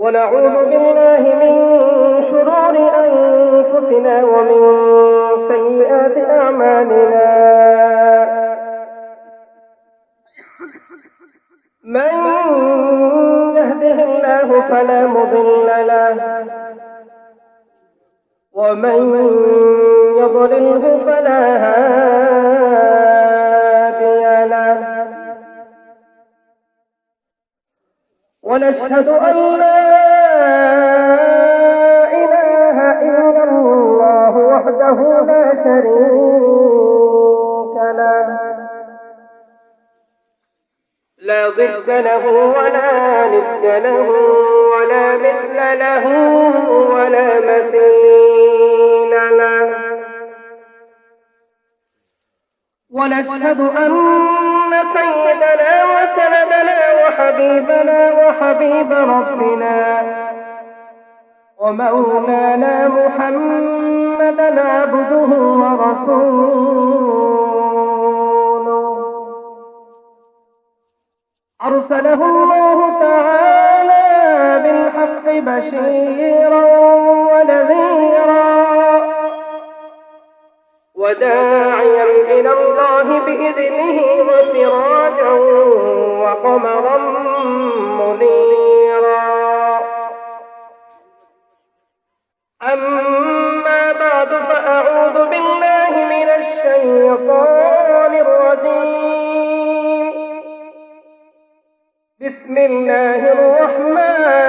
ونعوذ بالله من شرور أنفسنا ومن سيئات أعمالنا من يهده الله فلا مضل له ومن يضلله فلا هادي له ونشهد أن لا إله إلا الله وحده لا شريك له لا ضد له ولا ند له ولا مثل له ولا مثيل له ونشهد أن سيدنا وسندنا وحبيبنا وحبيب ربنا ومولانا محمدا عبده ورسوله أرسله الله تعالى بالحق بشيرا ونذيرا وداعيا إلى الله بإذنه وسراجا وقمرا منيرا أما بعد فأعوذ بالله من الشيطان الرجيم بسم الله الرحمن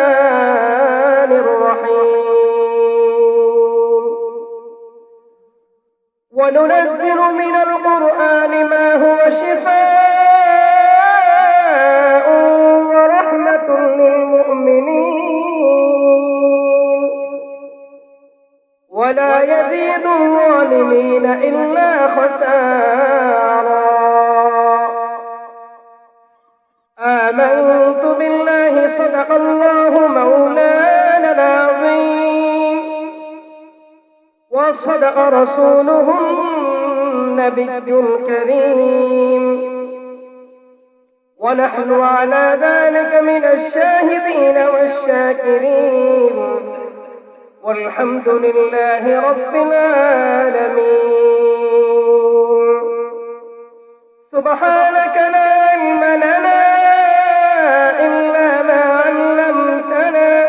الرحيم وننزل من القرآن ما هو شفاء ورحمة للمؤمنين ولا يزيد الظالمين إلا خسارا آمنت بالله صدق الله مولانا العظيم وصدق رسوله النبي الكريم ونحن على ذلك من الشاهدين والشاكرين والحمد لله رب العالمين سبحانك لا علم لنا إلا ما علمتنا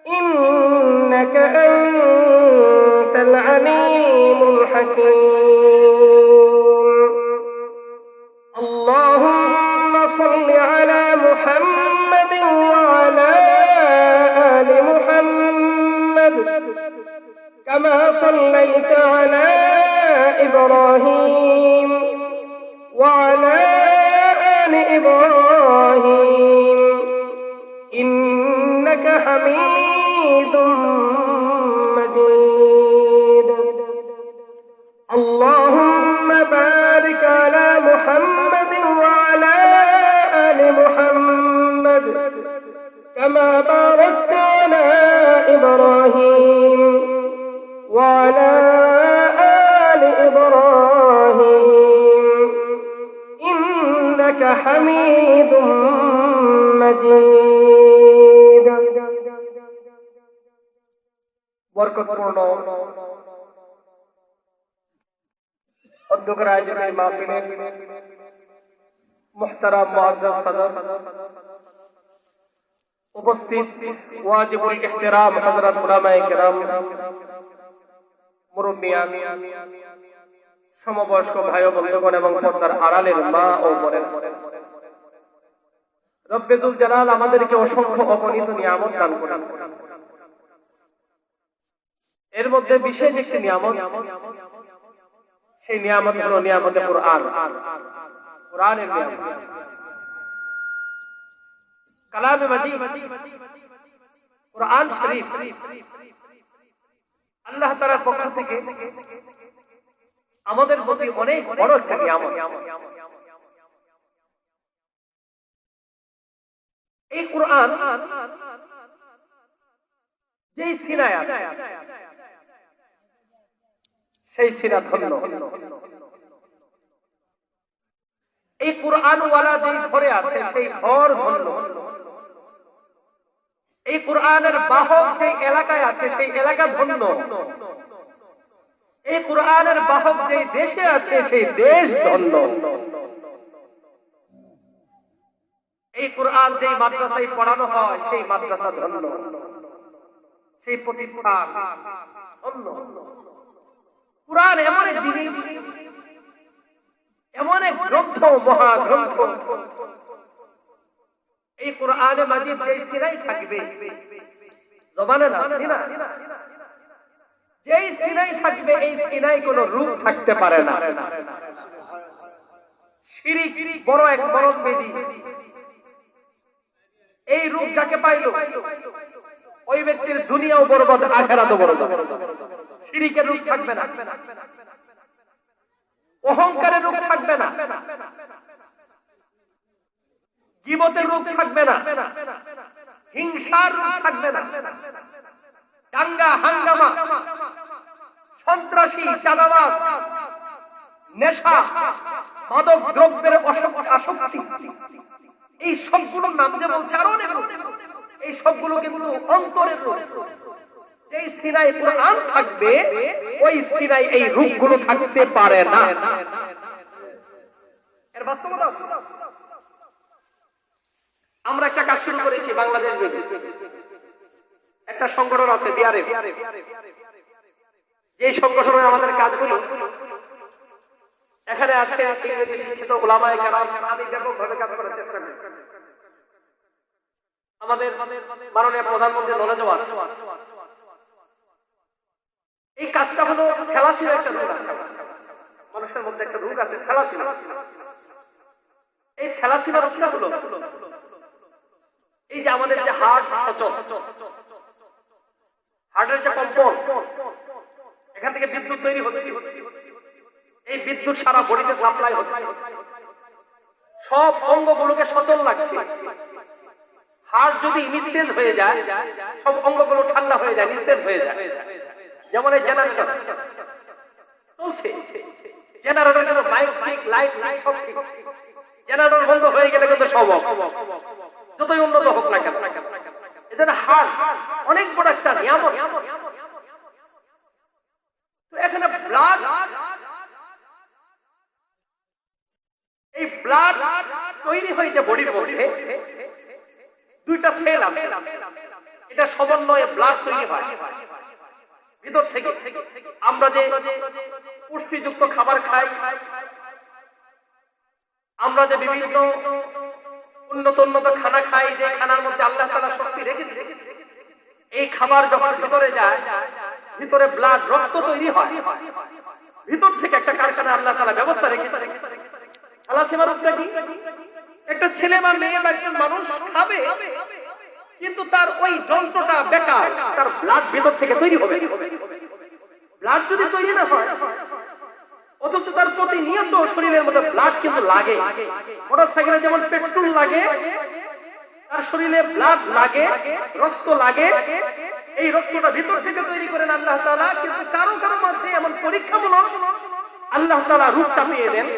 إنك أنت العليم الحكيم اللهم صل على محمد وعلى آل محمد كما صليت على إبراهيم وعلى آل إبراهيم إنك حميد مجيد اللهم بارك على محمد وعلى آل محمد كما باركت على إبراهيم وعلى آل إبراهيم إنك حميد مجيد বরকতপূর্ণ অধ্যক্ষ আয়োজনের মাহফিলের মুহতারাম মুআজ্জাজ সদর উপস্থিত ওয়াজিবুল ইহতিরাম হযরত উলামায়ে কেরাম মুরব্বিয়ান সমবয়স্ক ভাই ও বন্ধুগণ এবং পর্দার আড়ালের মা ও বোনেরা রব্বে যুল জালাল আমাদেরকে অসংখ্য অগণিত নিয়ামত দান করেন এর মধ্যে বিশেষ একটি নিয়ামত সেই নিয়ামত হলো নিয়ামতে কুরআন কুরআনের নিয়ামত কালামে মাজিদ কুরআন শরীফ আল্লাহ তাআলার পক্ষ থেকে আমাদের প্রতি অনেক বড় একটা নিয়ামত এই কুরআন যেই সিনায় আছে সেই সিনা ধন্য এই কুরআন ওয়ালা যেই ঘরে আছে সেই ঘর ধন্য এই কোরআনের বাহক যে এলাকায় আছে সেই এলাকা ধন্য, এই কোরআনের বাহক যে দেশে আছে সেই দেশ ধন্য। এই কোরআন যে মাদ্রাসায় পড়ানো হয় সেই মাদ্রাসা ধন্য, সেই প্রতিষ্ঠান ধন্য। কোরআন এমন এক জিনিস, এমন এক গ্রন্থ, মহাগ্রন্থ। এই কোরআনে মাজিদ যে সিনাই থাকবে, জবানে না সিনা, যেই সিনাই থাকবে এই সিনাই কোন রূপ থাকতে পারে না। শিরিক বড় এক মরণ বেদি। এই রূপ যাকে পাইল ওই ব্যক্তির দুনিয়াও বরবাদ, আখিরাতও বরবাদ। শিরিকের রূপ থাকবে না, অহংকারের রূপ থাকবে না, গীবতের রূপ থাকবে না, হিংসার রূপ থাকবে না, দাঙ্গা হাঙ্গামা, সন্ত্রাসী, চাঁদাবাজ, নেশা, মাদক দ্রব্যের আসক্তি, এই সবগুলোর নাম যে বলছে আরো অনেক, এই সবগুলো কিন্তু অন্তরের রূপ। যেই সিনাই কোরআন থাকবে ওই সিনাই এই রূপগুলো থাকতে পারে না। এর বাস্তবতা আছে। আমরা একটা কাজ শুরু করেছি বাংলাদেশ, একটা সংগঠন আছে বিআরএফ। যে সংগঠনের আমাদের কাজগুলো এখানে আছে শিক্ষিত উলামায়ে কেরাম, আমি ব্যাপকভাবে কাজ করার চেষ্টা করি। আমাদের মাননীয় প্রধানমন্ত্রী নলেজও আছে। এই কাজটা হলো খেলাশীল একটা রোগ আছে মানুষের মধ্যে, একটা রোগ আছে খেলাশীল। এই খেলাশীল রোগটা হলো এই যে আমাদের যে হার্ট সচল, হার্টের যে কম্পন, এখান থেকে বিদ্যুৎ তৈরি হচ্ছে, এই বিদ্যুৎ সারা বডিতে সাপ্লাই হচ্ছে, সব অঙ্গগুলোকে সচল লাগছে। হার্ট যদি নিস্তেজ হয়ে যায় সব অঙ্গগুলো ঠান্ডা হয়ে যায়, নিস্তেজ হয়ে যায়। যেমন এই জেনারেটর চলছে, জেনারেটর যেন বাইক লাইট সব ঠিক, জেনারেটর বন্ধ হয়ে গেলে কিন্তু সব যতই উন্নত হোক না কেন। এজন্য হার্ট অনেক বড় একটা নিয়ামত। তো এখানে ব্লাড, এই ব্লাড তৈরি হয়েছে বডির মধ্যে, দুইটা সেল আছে, এটা সমন্বয়ে ব্লাড তৈরি হয় ভিতর থেকে। আমরা যে পুষ্টিযুক্ত খাবার খাই, আমরা যে বিভিন্ন উন্নত খানা খাই, যে খানার মধ্যে আল্লাহ তাআলা শক্তি রেখেছে, এই খাবার যখন ভিতরে যায়, ভিতরে ব্লাড, রক্ত তৈরি হয়। ভিতর থেকে একটা কারখানা আল্লাহ তাআলা ব্যবস্থা রেখেছে। থ্যালাসেমিয়া রোগটা কি? একটা ছেলে বা মেয়ে বা একজন মানুষ খাবে, কিন্তু তার ওই যন্ত্রটা বেকার, তার ব্লাড ভিতর থেকে তৈরি হবে। ব্লাড যদি তৈরি না হয়, অথচ তার প্রতিনিয়ত শরীরের মধ্যে ব্লাড কিন্তু লাগে। মোটরসাইকেলে যেমন পেট্রোল লাগে, তার শরীরে ব্লাড লাগে, রক্ত লাগে। এই রক্তটা ভিতর থেকে তৈরি করেন আল্লাহ তাআলা। কিন্তু কারো কারো মধ্যে এমন পরীক্ষামূলক আল্লাহ তাআলা রূপ চাপিয়ে দেন,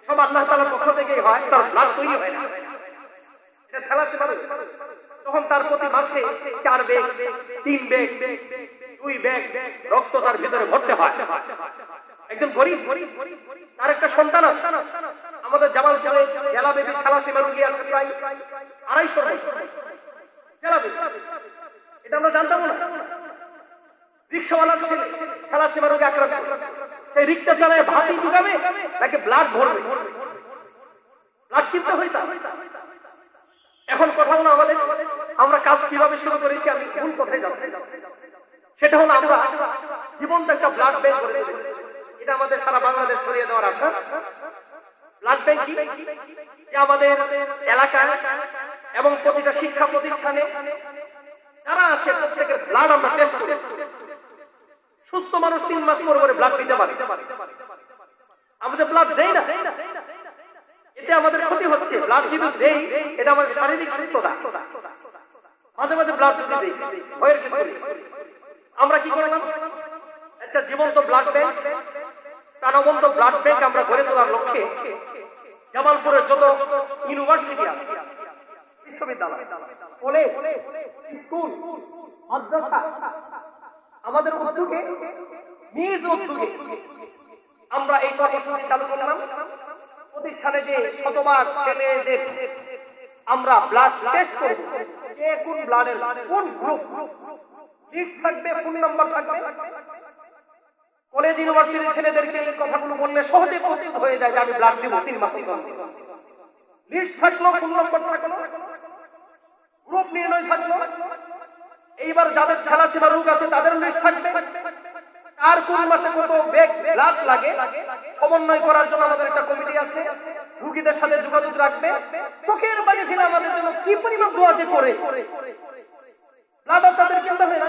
সব আল্লাহ তাআলার পক্ষ থেকেই হয়, তার ব্লাড তৈরি হয় না। এটা থ্যালাসেমিয়া রোগ। তখন তার প্রতি মাসে 4 ব্যাগ, 3 ব্যাগ, 2 ব্যাগ রক্ত তার ভিতরে ভরতে হয়। একজন গরিব, তার একটা সন্তান আছে। আমাদের জামালপুরে জেলা বেবি থ্যালাসেমিয়া রোগী আছে প্রায় 250 বছর। জেলা বেবি, এটা আমরা জানতাম না। রিক্সাওয়ালার ছেলে থ্যালাসেমিয়া রোগে আক্রান্ত, সেই রিক্সা চালায় ভাতি ঢুকাবে নাকি ব্লাড ভরবে, ব্লাড কিনতে হইতা। এখন কথা হলো আমাদের, আমরা কাজ কিভাবে শুরু করেছি, আমি কোন কথায় যাচ্ছি, সেটা হলো আমরা জীবন্ত একটা ব্লাড ব্যাংক করে দেব। এটা আমাদের সারা বাংলাদেশ ছড়িয়ে দেওয়ার আশা। ব্লাড ব্যাংক কি? যে আমাদের এলাকায় এবং প্রতিটা শিক্ষা প্রতিষ্ঠানে যারা আছে প্রত্যেকের ব্লাড আমরা টেস্ট করি। সুস্থ মানুষ 3 মাস পর পরে ব্লাড দিতে পারে। আমাদের ব্লাড দেই না, এতে আমাদের ক্ষতি হচ্ছে। ব্লাড যদি দেই, এটা আমাদের শারীরিক সুস্থতা। মাঝে মাঝে ব্লাড যদি দেই, ভয়ের কিছু নেই। আমরা কি করলাম, একটা জীবন্ত ব্লাড ব্যাংক, প্রাণবন্ত ব্লাড ব্যাংক আমরা গড়ে তোলার লক্ষ্যে জামালপুরের যত ইউনিভার্সিটি আছে, বিশ্ববিদ্যালয়, কলেজ, স্কুল, মাদ্রাসা আমাদের উদ্যোগে, নিজ উদ্যোগে আমরা এই কর্মসূচি চালু করলাম। প্রতিষ্ঠানে যে শতভাগ ছেলেদের আমরা ব্লাড টেস্ট করব, কে কোন ব্লাডের কোন গ্রুপ, লিস্ট থাকবে, ফোন নাম্বার থাকবে। কলেজ ইউনিভার্সিটির ছেলেদেরকে এই কথাগুলো বললে সহজে প্রস্তুত হয়ে যায় যে আমি ব্লাড দিব 3 মাস পর। লিস্ট থাকলো, ফোন নম্বর থাকলো, গ্রুপ নির্ণয় থাকলো। এইবার যাদের থ্যালাসেমিয়া রোগ আছে তাদের লিস্ট থাকবে, আর কোন মাসে কত ব্যাগ ব্লাড লাগে সমন্বয় করার জন্য আমাদের একটা কমিটি আছে, রোগীদের সাথে যোগাযোগ রাখবে। চোখের বাইরে ছিল আমাদের জন্য কি পরিমাণ দোয়া যে করে ব্লাড তাদের চিন্তা হয় না।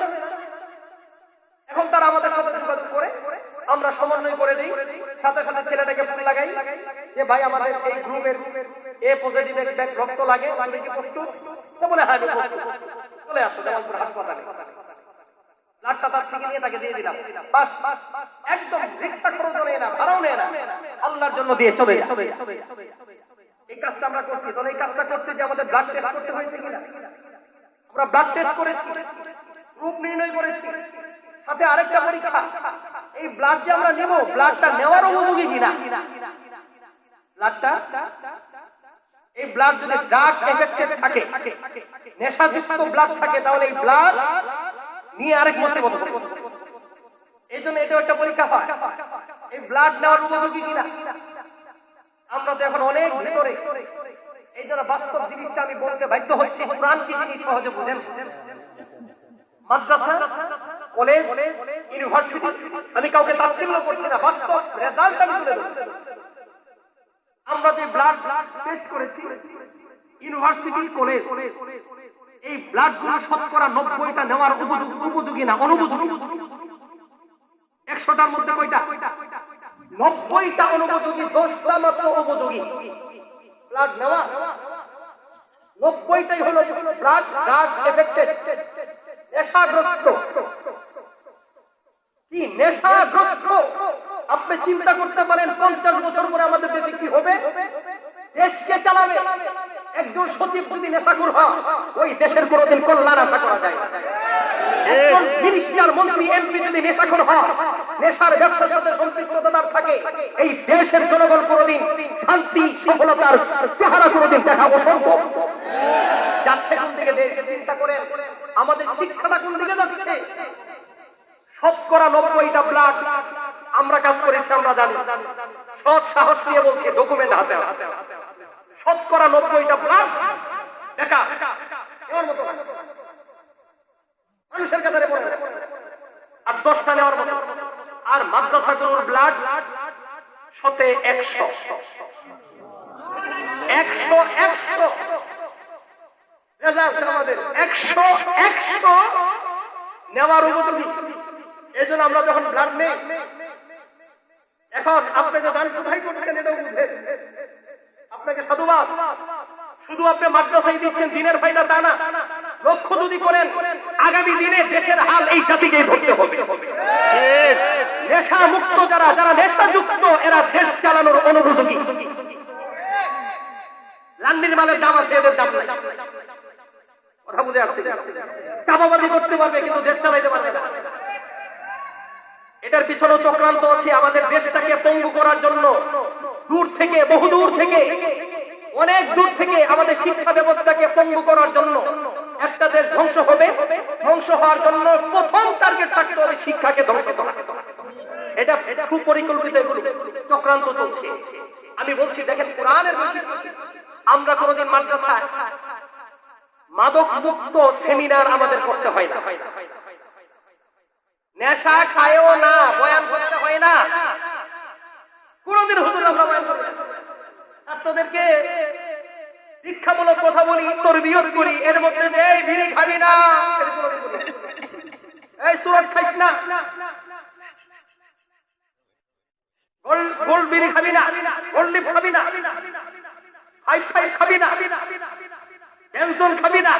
এখন তারা আমাদের সাথে যোগাযোগ করে আমরা সমন্বয় করে দিই, সাথে সাথে ছেলেটাকে ফোন লাগাই যে ভাই আমাদের এই গ্রুপের এ পজিটিভ রক্ত লাগে, আমি কি প্রস্তুত? সে বলে হ্যাঁ চলে আসো জামালপুর হাসপাতালে। ব্লাডটা তার থেকে নিয়ে তাকে দিয়ে দিলাম, বাস একদম রিক্সা খরচ নেয় না, ভাড়াও নেয় না, আল্লাহর জন্য দিয়ে চলে যায়। এই কাজটা আমরা করছি। তাহলে এই কাজটা করতে যে আমাদের ব্লাড টেস্ট করতে হয়েছে কিনা, আমরা ব্লাড টেস্ট করেছি, গ্রুপ নির্ণয় করেছি, সাথে আরেকটা পরীক্ষা এই ব্লাড যে আমরা নেব ব্লাডটা নেওয়ার উপযোগী কিনা। ব্লাডটা এই ব্লাড যদি ড্রাগ এফেক্টেড থাকে, নেশাযুক্ত ব্লাড থাকে, তাহলে এই ব্লাড নিয়ে আরেক মুসিবত হবে। এই জন্য এটা একটা পরীক্ষা হয় এই ব্লাড নেওয়ার উপযোগী কিনা। আমরা তো এখন অনেক ভিতরে, এই জন্য বাস্তব জিনিসটা আমি বলতে বাধ্য হচ্ছি। কোরআন কি জিনিস সহজে বুঝেন। মাদ্রাসা, কলেজ, ইউনিভার্সিটি, আমি কাউকে তাচ্ছিল্য করছি না, বাস্তব রেজাল্ট আমি তুলে ধরছি। আমরা যে ব্লাড টেস্ট করেছি ইউনিভার্সিটি, কলেজ, এই ব্লাড গুলো 90% নেওয়ার উপযোগী না, অনুপযোগী। 100টার মধ্যে কয়টা? 90টা অনুপযোগী, 10টা মাত্র উপযোগী ব্লাড নেওয়া। 90টাই হলো ব্লাড ড্রাগ এফেক্টেড, নেশাগ্রস্ত। কি নেশাগ্রস্ত? আপনি চিন্তা করতে পারেন 50 বছর পরে আমাদের দেশে কি হবে? দেশকে চালাবে একজন সচিব যদি নেশাখোর হয়, ওই দেশের কোনোদিন কল্যাণ আশা করা যায় না। একজন মিনিস্টার, মন্ত্রী, এমপি যদি নেশাখোর হয়, নেশার ব্যবসার সাথে সম্পৃক্ততার থাকে, এই দেশের জনগণ কোনোদিন শান্তি সফলতার চেহারা কোনোদিন দেখা অসম্ভব। যাচ্ছে কোন দিকে দেশ, চিন্তা করেন আমাদের শিক্ষাটা কোন দিকে যাচ্ছে। 90টা ব্লাড আমরা কাজ করেছি, আমরা জানি, সৎ সাহস নিয়ে বলছি, ডকুমেন্ট হাতে। 90টা ব্লাড দেখা এর মতো মানুষের কাতারে পড়ে, আর 10টা নেওয়ার মতো। আর মাদ্রাসাগুলোর ব্লাড 100 আমাদের 100 নেওয়ার উপযোগী। এই জন্য আমরা যখন ব্লাড নেই, এখন আপনি যে দান কোথায় করছেন এটাও বুঝে আপনাকে সাধুবাদ। শুধু আপনি মাদ্রাসায় দিচ্ছেন দিনের ফায়দা তা না, লক্ষ্য যদি করেন আগামী দিনে দেশের হাল এই জাতিকেই ধরতে হবে। নেশা মুক্ত যারা, যারা নেশাযুক্ত, এরা দেশ চালানোর অনুপযোগী। লান্ডির মালের দাম আছে, এদের দাম নাই। কথা বুঝে আসছে? চাপাবাজি করতে পারবে কিন্তু দেশ চালাইতে পারবে না। এটার পিছনে চক্রান্ত আছে আমাদের দেশটাকে পঙ্গু করার জন্য। দূর থেকে, বহু দূর থেকে, অনেক দূর থেকে আমাদের শিক্ষা ব্যবস্থাকে পঙ্গু করার জন্য একটা দেশ ধ্বংস হবে। ধ্বংস হওয়ার জন্য প্রথম টার্গেট থাকতে হবে শিক্ষাকে ধ্বংস করা। এটা সুপরিকল্পিত চক্রান্ত চলছে। আমি বলছি দেখেন কোরআনের বৈশিষ্ট্য। আমরা কোনোদিন মাদ্রাসায় মাদক মুক্ত সেমিনার আমাদের করতে হয় না, নেশা খায়ও না, বয়ান করতে হয় না। কোনদিন হুজুর আমরা বয়ান করি না, ছাত্রদেরকে শিক্ষামূলক কথা বলি, তরবিয়ত করি। এর মধ্যে এই বিড়ি খাবি না, এই সুরত খাইস না, গোল্ড বিড়ি খাবি না, গোল্ড লিপ খাবি না, হাই খাবি না, পেনশন খাবি না,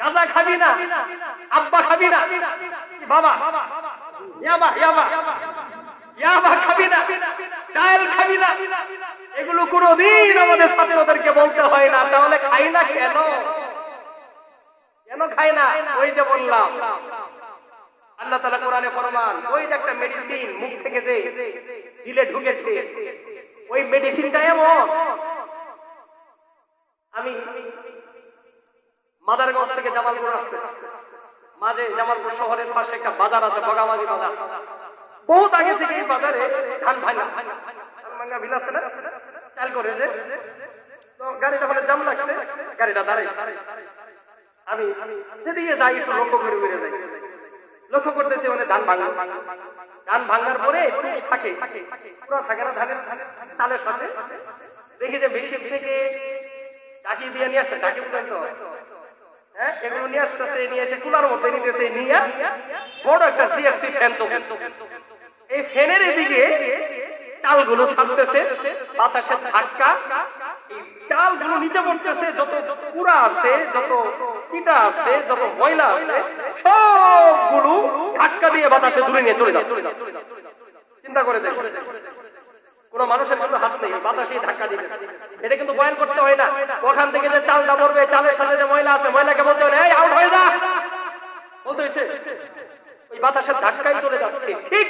গাঁজা খাবি না, আব্বা খাবি না, বাবা ইয়াবা খাবি না, ডাল খাবি না, এগুলো কোনোদিন আমাদের ছাত্রদেরকে বলতে হয় না। তাহলে খাই না কেন? কেন খাই না? ওই যে বললাম, আল্লাহ তাআলা কোরআনে ফরমান, ওই যে একটা মেডিসিন মুখ থেকে যে দিলে ঢুকেছে, ওই মেডিসিনটা এমন। আমি মাদারগঞ্জ থেকে জামালপুর আসতে, মাঝে জামালপুর শহরের পাশে একটা বাজার আছে, বগাবাজি বাজার। বহুত আগে থেকে এই বাজারে ধান ভাঙা ভিল আছে না, চাল করে যে, তো গাড়িটা হলে জাম লাগছে, গাড়িটা দাঁড়াই। আমি যেদিকে যাই একটু লক্ষ্য করে বেড়ে যাই, লক্ষ্য করতেছি মানে ধান ভাঙা। ধান ভাঙার পরে থাকে পুরো থাকে না ধানের চালের সাথে। দেখি যে বেশি থেকে ডাকি দিয়ে নিয়ে আসছে, ডাকি পর্যন্ত হ্যাঁ এগুলো নিয়ে আসতেছে, নিয়ে এসে কুলার মধ্যে নিতেছে, নিয়ে বড় একটা সিএফসি ফ্যান। এই ফ্যানের এদিকে চালগুলো ছাড়তেছে, বাতাসের ধাক্কা, এই চালগুলো নিচে পড়তেছে। যত পুরা আছে, যত চিটা আছে, যত ময়লা আছে, সবগুলো ধাক্কা দিয়ে বাতাসে দূরে নিয়ে চলে যাচ্ছে। চিন্তা করে দেখো, কোন মানুষের কিন্তু হাত নেই, বাতাসে ধাক্কা দিবে। এটা কিন্তু বয়ান করতে হয় না। ওখান থেকে যে চালটা পড়বে, চালের সাথে যে ময়লা আছে, ময়লাকে বলতে হয় এই আউট হয়ে যা, বলতে হয়েছে, ওই বাতাসের ধাক্কায় চলে যাচ্ছে। ঠিক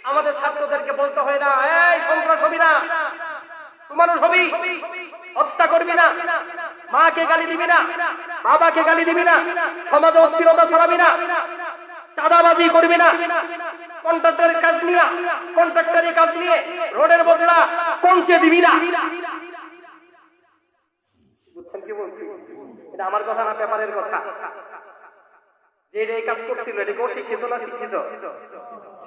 আমাদের ছাত্রদেরকে বলতে হয় না, এই সন্ত্রাস হবি না, মানুষ হবি, হত্যা করবি না, মাকে গালি দিবি না, বাবাকে গালি দিবি না, সমাজে অস্থিরতা ছড়াবি না, চাঁদাবাজি করবি না, কন্ট্রাক্টরের কাজ নিয়ে, কন্ট্রাক্টরের কাজ নিয়ে রোডের বদলা পৌঁছে দিবি না। বুঝছেন কি বলছি? এটা আমার কথা না, পেপারের কথা। যে এই কাজ করছিল, এটা অশিক্ষিত না শিক্ষিত?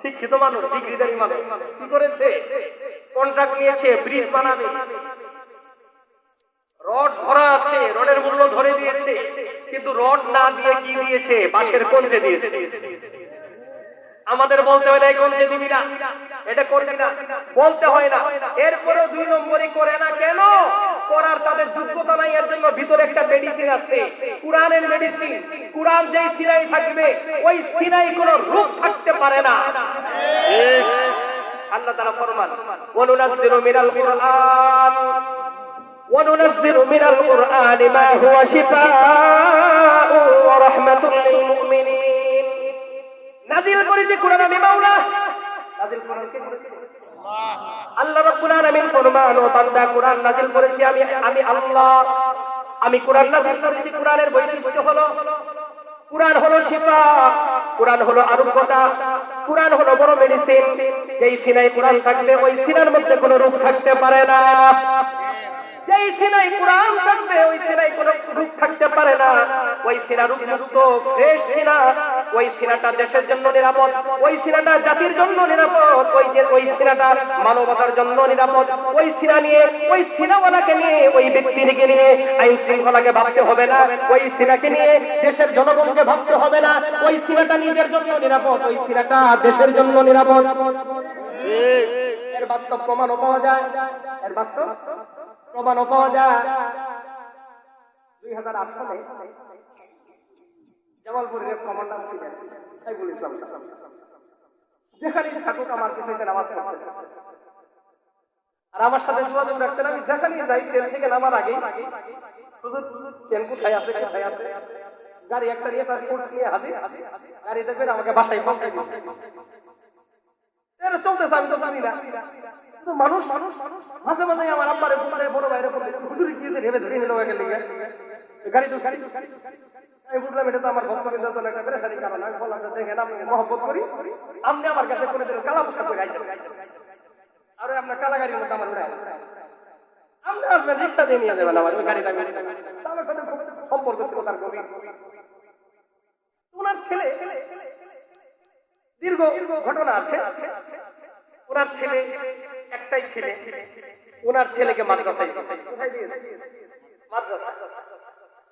শিক্ষিত মানুষ, ডিগ্রিধারী মানুষ। কি করেছে? কন্ট্রাক্ট নিয়েছে, ব্রিজ বানাবে, রড ভরা আছে, রডের মূল্য ধরে দিয়েছে, কিন্তু রড না দিয়ে কি দিয়েছে? বাঁশের কঞ্চে দিয়েছে। আমাদের বলতে হয় না এই কঞ্চে দিবি না, এটা করবি না, বলতে হয় না। এরপরে 2 নম্বরই করে না কেন? করার তাদের যোগ্যতা নাই। এর জন্য ভিতরে একটা মেডিসিন আছে, কুরআনের মেডিসিন। কুরআন যেই সিনাই থাকবে, ওই সিনাই কোনো রূপ থাকতে পারে না। আল্লাহ তাআলা ফরমান, ওয়ানুনাজ্জিলু মিনাল কুরআন ওয়ানুনাজ্জিলু মিনাল কুরআনি মা হুয়া শিফাa'un ওয়া রাহমাতুল লিল মুমিনিন। নাযিল করেছে কুরআন আমি মাওলা। নাযিল করেছে আল্লাহ রাব্বুল আলামিন। ফরমান, ও বান্দা, কুরআন নাযিল করেছি আমি আল্লাহ। আমি কুরআন নাযিল করেছি। কুরআনের বৈশিষ্ট্য হলো, কুরআন হলো শিফা, কুরআন হলো আরোগ্যতা, কুরআন হলো বড় মেডিসিন। যেই সিনাই কুরআন থাকবে, ওই সিনার মধ্যে কোনো রোগ থাকতে পারে না। যেই সিনাই কুরআন থাকবে, ওই সিনাই কোনো রোগ থাকতে পারে না। ওই সিনা রোগমুক্ত, ফ্রেশ সিনা। ওই সিনাটা দেশের জন্য নিরাপদ, ওই সিনাটা জাতির জন্য নিরাপদ, ওই সিনাটা মানবতার জন্য নিরাপদ। ওই সিনা নিয়ে, ওই সিনাওয়ালাকে নিয়ে, ওই ব্যক্তিকে নিয়ে আইন শৃঙ্খলাকে ভাবতে হবে না। ওই সিনাকে নিয়ে দেশের জনগণকে ভাবতে হবে না। ওই সিনাটা নিজের জন্য নিরাপদ, ওই সিনাটা দেশের জন্য নিরাপদ। এর বাস্তব প্রমাণও পাওয়া যায়, এর বাস্তব প্রমাণও পাওয়া যায়। 2008 সালে জামালপুরের কমান্ডার ছিলেন সাইফুল ইসলাম। যেখানেই থাকুক আমার পিছনে নামাজ পড়তে, আর আমার সাথে যোগাযোগ রাখতেন। আমি যেখানেই যাই, ট্রেন থেকে নামার আগে শুধু ট্রেন কোথায় আছে, কোথায় আছে, গাড়ি একটা নিয়ে তার কোর্স নিয়ে হাতে, গাড়ি দেখবেন আমাকে বাসায় পৌঁছে দিচ্ছে। চলতেছে, আমি তো জানি না। মানুষ মাঝে মাঝে আমার আব্বারে বড় ভাইরে হুজুরি গিয়ে ভেবে ধরে নিল গাড়ি তো গাড়ি। আমি বুঝলাম এটা তো আমার ভক্তবৃন্দের জন্য একটা পেরেশানি কারণ। আমি বললাম যে দেখেন, আমি মহব্বত করি, আপনি আমার কাছে করে দিলেন কালা পোশাক করে আইছেন, আর আপনার কালা গাড়ির মধ্যে আমার উড়াই, আপনি আসবেন রিক্সা দিয়ে নিয়ে যাবেন আমার গাড়িটা। আমার সাথে সম্পর্ক ছিল তার গভীর। ওনার ছেলে, দীর্ঘ ঘটনা আছে। ওনার ছেলে, একটাই ছেলে, ওনার ছেলেকে মাদ্রাসায়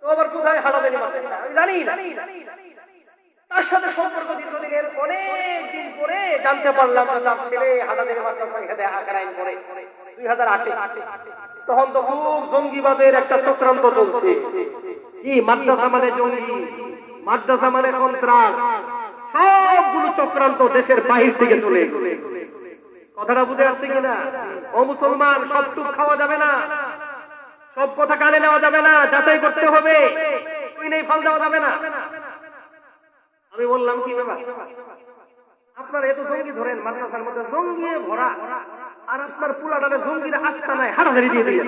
তো আবার কোথায় হারাদানি মাদ্রাসা আমি জানি না। তার সাথে সম্পর্ক দীর্ঘদিনের, অনেক দিন পরে জানতে পারলাম তার ছেলে হারাদানি মাদ্রাসায় আখড়াইন করে 2008। তখন তো খুব জঙ্গিবাদের একটা চক্রান্ত চলছে। কি মাদ্রাসা মানে জঙ্গি, মাদ্রাসা মানে সন্ত্রাস, সবগুলো চক্রান্ত দেশের বাহির থেকে চলে কথাটা বুঝে আসছে কিনা? ও মুসলমান, সব টুক খাওয়া যাবে না, সব কথা কানে নেওয়া যাবে না, যাচাই করতে হবে, তুই নেই ফল দেওয়া যাবে না। আমি বললাম কি ব্যাপার, আপনারা এত জঙ্গি ধরেন, মাদ্রাসার মধ্যে জঙ্গি ভরা, আর আপনার পুরাটারে জঙ্গিরা আস্থা নাই, হারাহারি দিয়ে দিয়ে।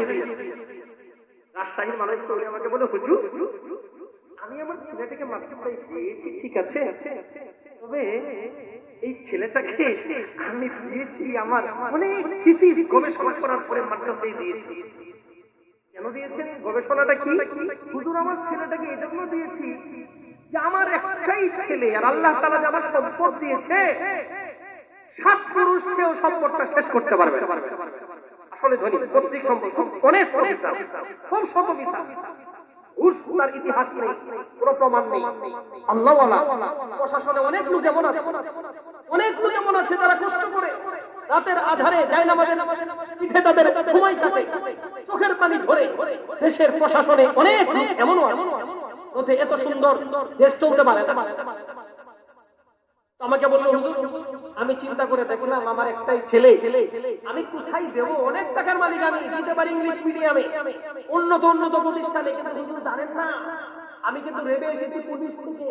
রাজশাহীর মানুষ তো আমাকে বলে, হুজুর আমি আমার ছেলেটাকে মাদ্রাসায় দিয়েছি, ঠিক আছে, তবে এই ছেলেটাকে আমি দিয়েছি আমার অনেক থিসিস গবেষণা করার পরে মাদ্রাসায় দিয়েছি। কেন দিয়েছেন? গবেষণাটা কি? হুজুর আমার ছেলেটাকে এই জন্য দিয়েছি যে আমার একটাই ছেলে, আর আল্লাহ তাআলা যে আমার সম্পদ দিয়েছে, 7 পুরুষকেও সম্পদটা শেষ করতে পারবে। আসলে ধনী পৈতৃক সম্পদ অনেক খুব শত মিথ্যা, তার ইতিহাস নেই, কোনো প্রমাণ নেই। আল্লাহওয়ালা প্রশাসনে অনেক লোক যেমন আছে, অনেক লোক যেমন আছে তারা কষ্ট করে রাতের আধারে যায় নামাজের পিঠে তাদের সময় কাটে, চোখের পানি ধরে। দেশের প্রশাসনে অনেক লোক এমনও আছে, এত সুন্দর দেশ চলতে পারে না। আমাকে বললো, হুজুর আমি চিন্তা করে দেখলাম আমার একটাই ছেলে, আমি কোথায় দেবো? অনেক টাকার মালিক, আমি দিতে পারি ইংলিশ মিডিয়ামে, উন্নত প্রতিষ্ঠানে। কিন্তু হুজুর জানেন না, আমি কিন্তু রেবে এসেছি পুলিশ থেকে।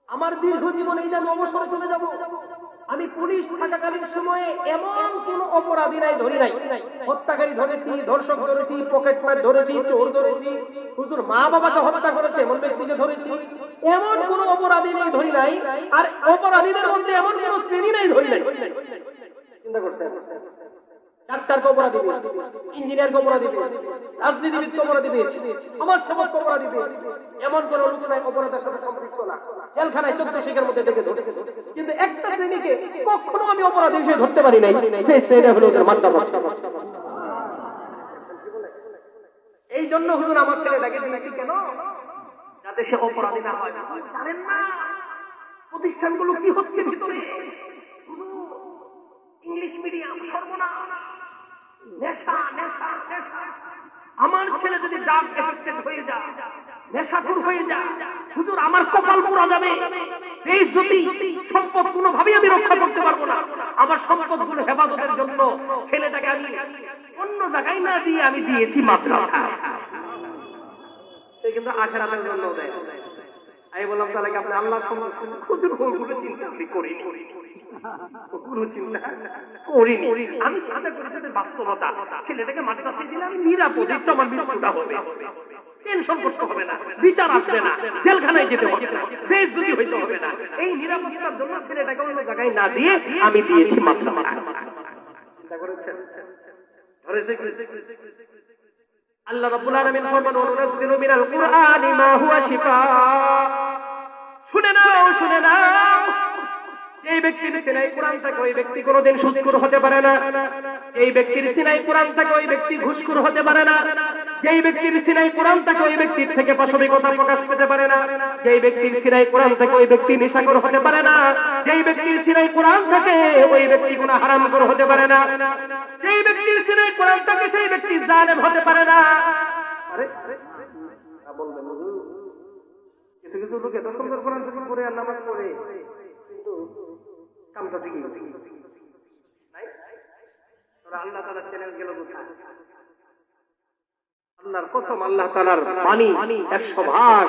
আমার দীর্ঘ জীবনে এই যে আমি অবসরে চলে যাব, আমি পুলিশ থাকাকালীন সময়ে এমন কোন অপরাধী নাই ধরি নাই। হত্যাকারী ধরেছি, ধর্ষক ধরেছি, পকেটমার ধরেছি, চোর ধরেছি, হুজুর মা বাবাকে হত্যা করেছে এমন ব্যক্তিকে ধরেছি, এমন কোন অপরাধী নেই ধরি নাই। আর অপরাধীদের মধ্যে এমন কোন শ্রেণী নাই ধরি নাই। চিন্তা করছেন? ডাক্তারকে অপরাধী পেয়েছি, ইঞ্জিনিয়ারকে অপরাধী পেয়েছি, রাজনীতিবিদকে অপরাধী পেয়েছি, সমাজসেবককে অপরাধী পেয়েছি। এমন কোন লোক নাই অপরাধের সাথে সম্পৃক্ত না। জেলখানায় 14 শিখের মধ্যে দেখে ধরে, কিন্তু একটা শ্রেণীকে কখনো আমি অপরাধী হিসেবে ধরতে পারি নাই। সেই শ্রেণীটা হলো ওদের মাদ্রাসা। এই জন্য হুজুর আমার ছেলেটাকে দিয়েছি কেন? যাতে সে অপরাধী না হয়। জানেন না প্রতিষ্ঠানগুলো কি হচ্ছে ভিতরে? ইংলিশ মিডিয়াম সর্বনাশ, নেশা নেশা নেশা। আমার ছেলে যদি ড্রাগ এডিক্টেড হয়ে যায়, নেশাখোর হয়ে যায়, হুজুর আমার কপাল পুরা যাবে। এই যদি সম্পদ কোনোভাবেই আমি রক্ষা করতে পারবো না। আমার সম্পদগুলো হেফাজতের জন্য ছেলেটাকে আমি অন্য জায়গায় না দিয়ে আমি দিয়েছি মাদ্রাসায়। সে কিন্তু আখিরাতের জন্য দেয়। আমি বললাম তাহলে কি আপনি আল্লাহর সম্মান হুজুর ওগুলো চিন্তা করিনি, ওগুলো চিন্তা করিনি। আমি চিন্তা করেছি বাস্তবতা, ছেলেটাকে মাদ্রাসায় দিলে আমি নিরাপদ, একটু আমার মৃত্যুটা হবে, টেনশন করতে হবে না, বিচার আসবে না, জেলখানায় যেতে হবে না, বেইজ্জতি হইতে হবে না। এই নিরাপত্তার জন্য ছেলেটাকে অন্য জায়গায় না দিয়ে আমি দিয়েছি মাদ্রাসায়। চিন্তা করেছেন? আল্লাহ রাব্বুল আলামিন ফরমান, ওয়ানুনাজ্জিলু মিনাল কুরআনি মা হুয়া শিফা। শুনে নাও, এই ব্যক্তির সিনাই কোরআন থাকে ওই ব্যক্তি কোনোদিন সুদখোর হতে পারে না। এই ব্যক্তির সিনাই কোরআন থাকে ওই ব্যক্তি ঘুষখোর হতে পারে না। যেই ব্যক্তির সিনাই কোরআন থাকে ওই ব্যক্তির থেকে পাশবিকতা প্রকাশ পেতে পারে না। যেই ব্যক্তির সিনাই কোরআন থাকে ওই ব্যক্তি নেশাখোর হতে পারে না। যেই ব্যক্তির সিনাই কোরআন থাকে ওই ব্যক্তি গুনাহ হারামখোর হতে পারে না। যেই ব্যক্তির সিনাই কোরআন থাকে সেই ব্যক্তি জালেম হতে পারে না। আরে বলবেন কিছু কিছু লোক এত সুন্দর কোরআন শরীফ পড়ে আর নামাজ পড়ে, কিন্তু কামটা ঠিকই নাই। তোরা আল্লাহ তাআলার চ্যানেল গেল কোথায়? আল্লাহর কসম, আল্লাহ তাআলার বাণী 100 ভাগ।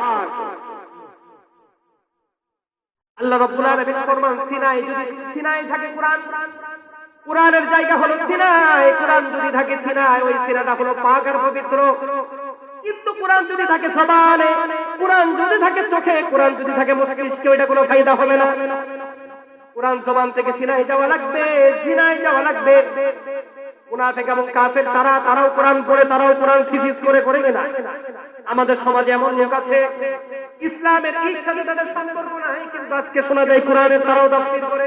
আল্লাহ রাব্বুল আলামিন ফরমান, সিনাই যদি সিনাই থাকে কোরআন, কোরআনের জায়গা হলো সিনাই। কোরআন যদি থাকে সিনাই, ওই সিনাটা হলো পাক আর পবিত্র। কিন্তু কোরআন যদি থাকে জবানে, কোরআন যদি থাকে চোখে, কোরআন যদি থাকে মস্তিষ্কে, ওইটা কোনো ফায়দা হবে না। কোরআন জবান থেকে সিনাই যাওয়া লাগবে, সিনাই যাওয়া লাগবে। মুনাফিক এবং কাফের তারাও কোরআন পড়ে, তারাও কোরআন থিসিস করে কিনা। আমাদের সমাজে এমন লোক আছে ইসলামের এর সাথে তাদের সম্পর্ক নাই, কিন্তু আজকে শোনা যায় কোরআনের তারাও তাফসীর করে।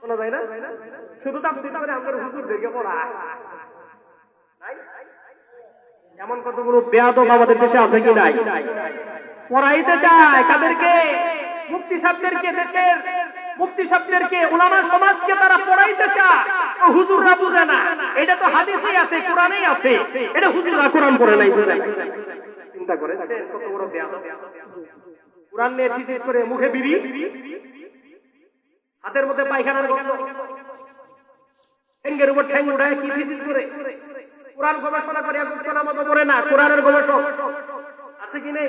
শোনা যায় না? শুধু তাফসীর করে আমাদের হুজুর দেখে পড়ায়। এমন কতগুলো বেয়াদব আমাদের দেশে আছে কি নাই? পড়াইতে চায় কাদেরকে? মুফতি সাহেবদেরকে, দেশের মুফতি সাহেবদেরকে, উলামা সমাজকে তারা পড়াইতে চায়। হুজুররা বুঝে না, এটা তো হাদিসেই আছে, কোরআনেই আছে, এটা হুজুররা কোরআন পড়ে নাই, বুঝে নাই। চিন্তা করে কত বড় বেয়াদব। কোরআন নিয়ে থিসিস করে, মুখে বিড়ি, হাতের মধ্যে পায়খানার গন্ধ, ঠ্যাঙ্গের উপর ঠ্যাং উঠায় কি থিসিস করে কোরআন গবেষণা করে এক উচ্চ নামত করে না, কোরআনের গবেষক আছে কি নেই?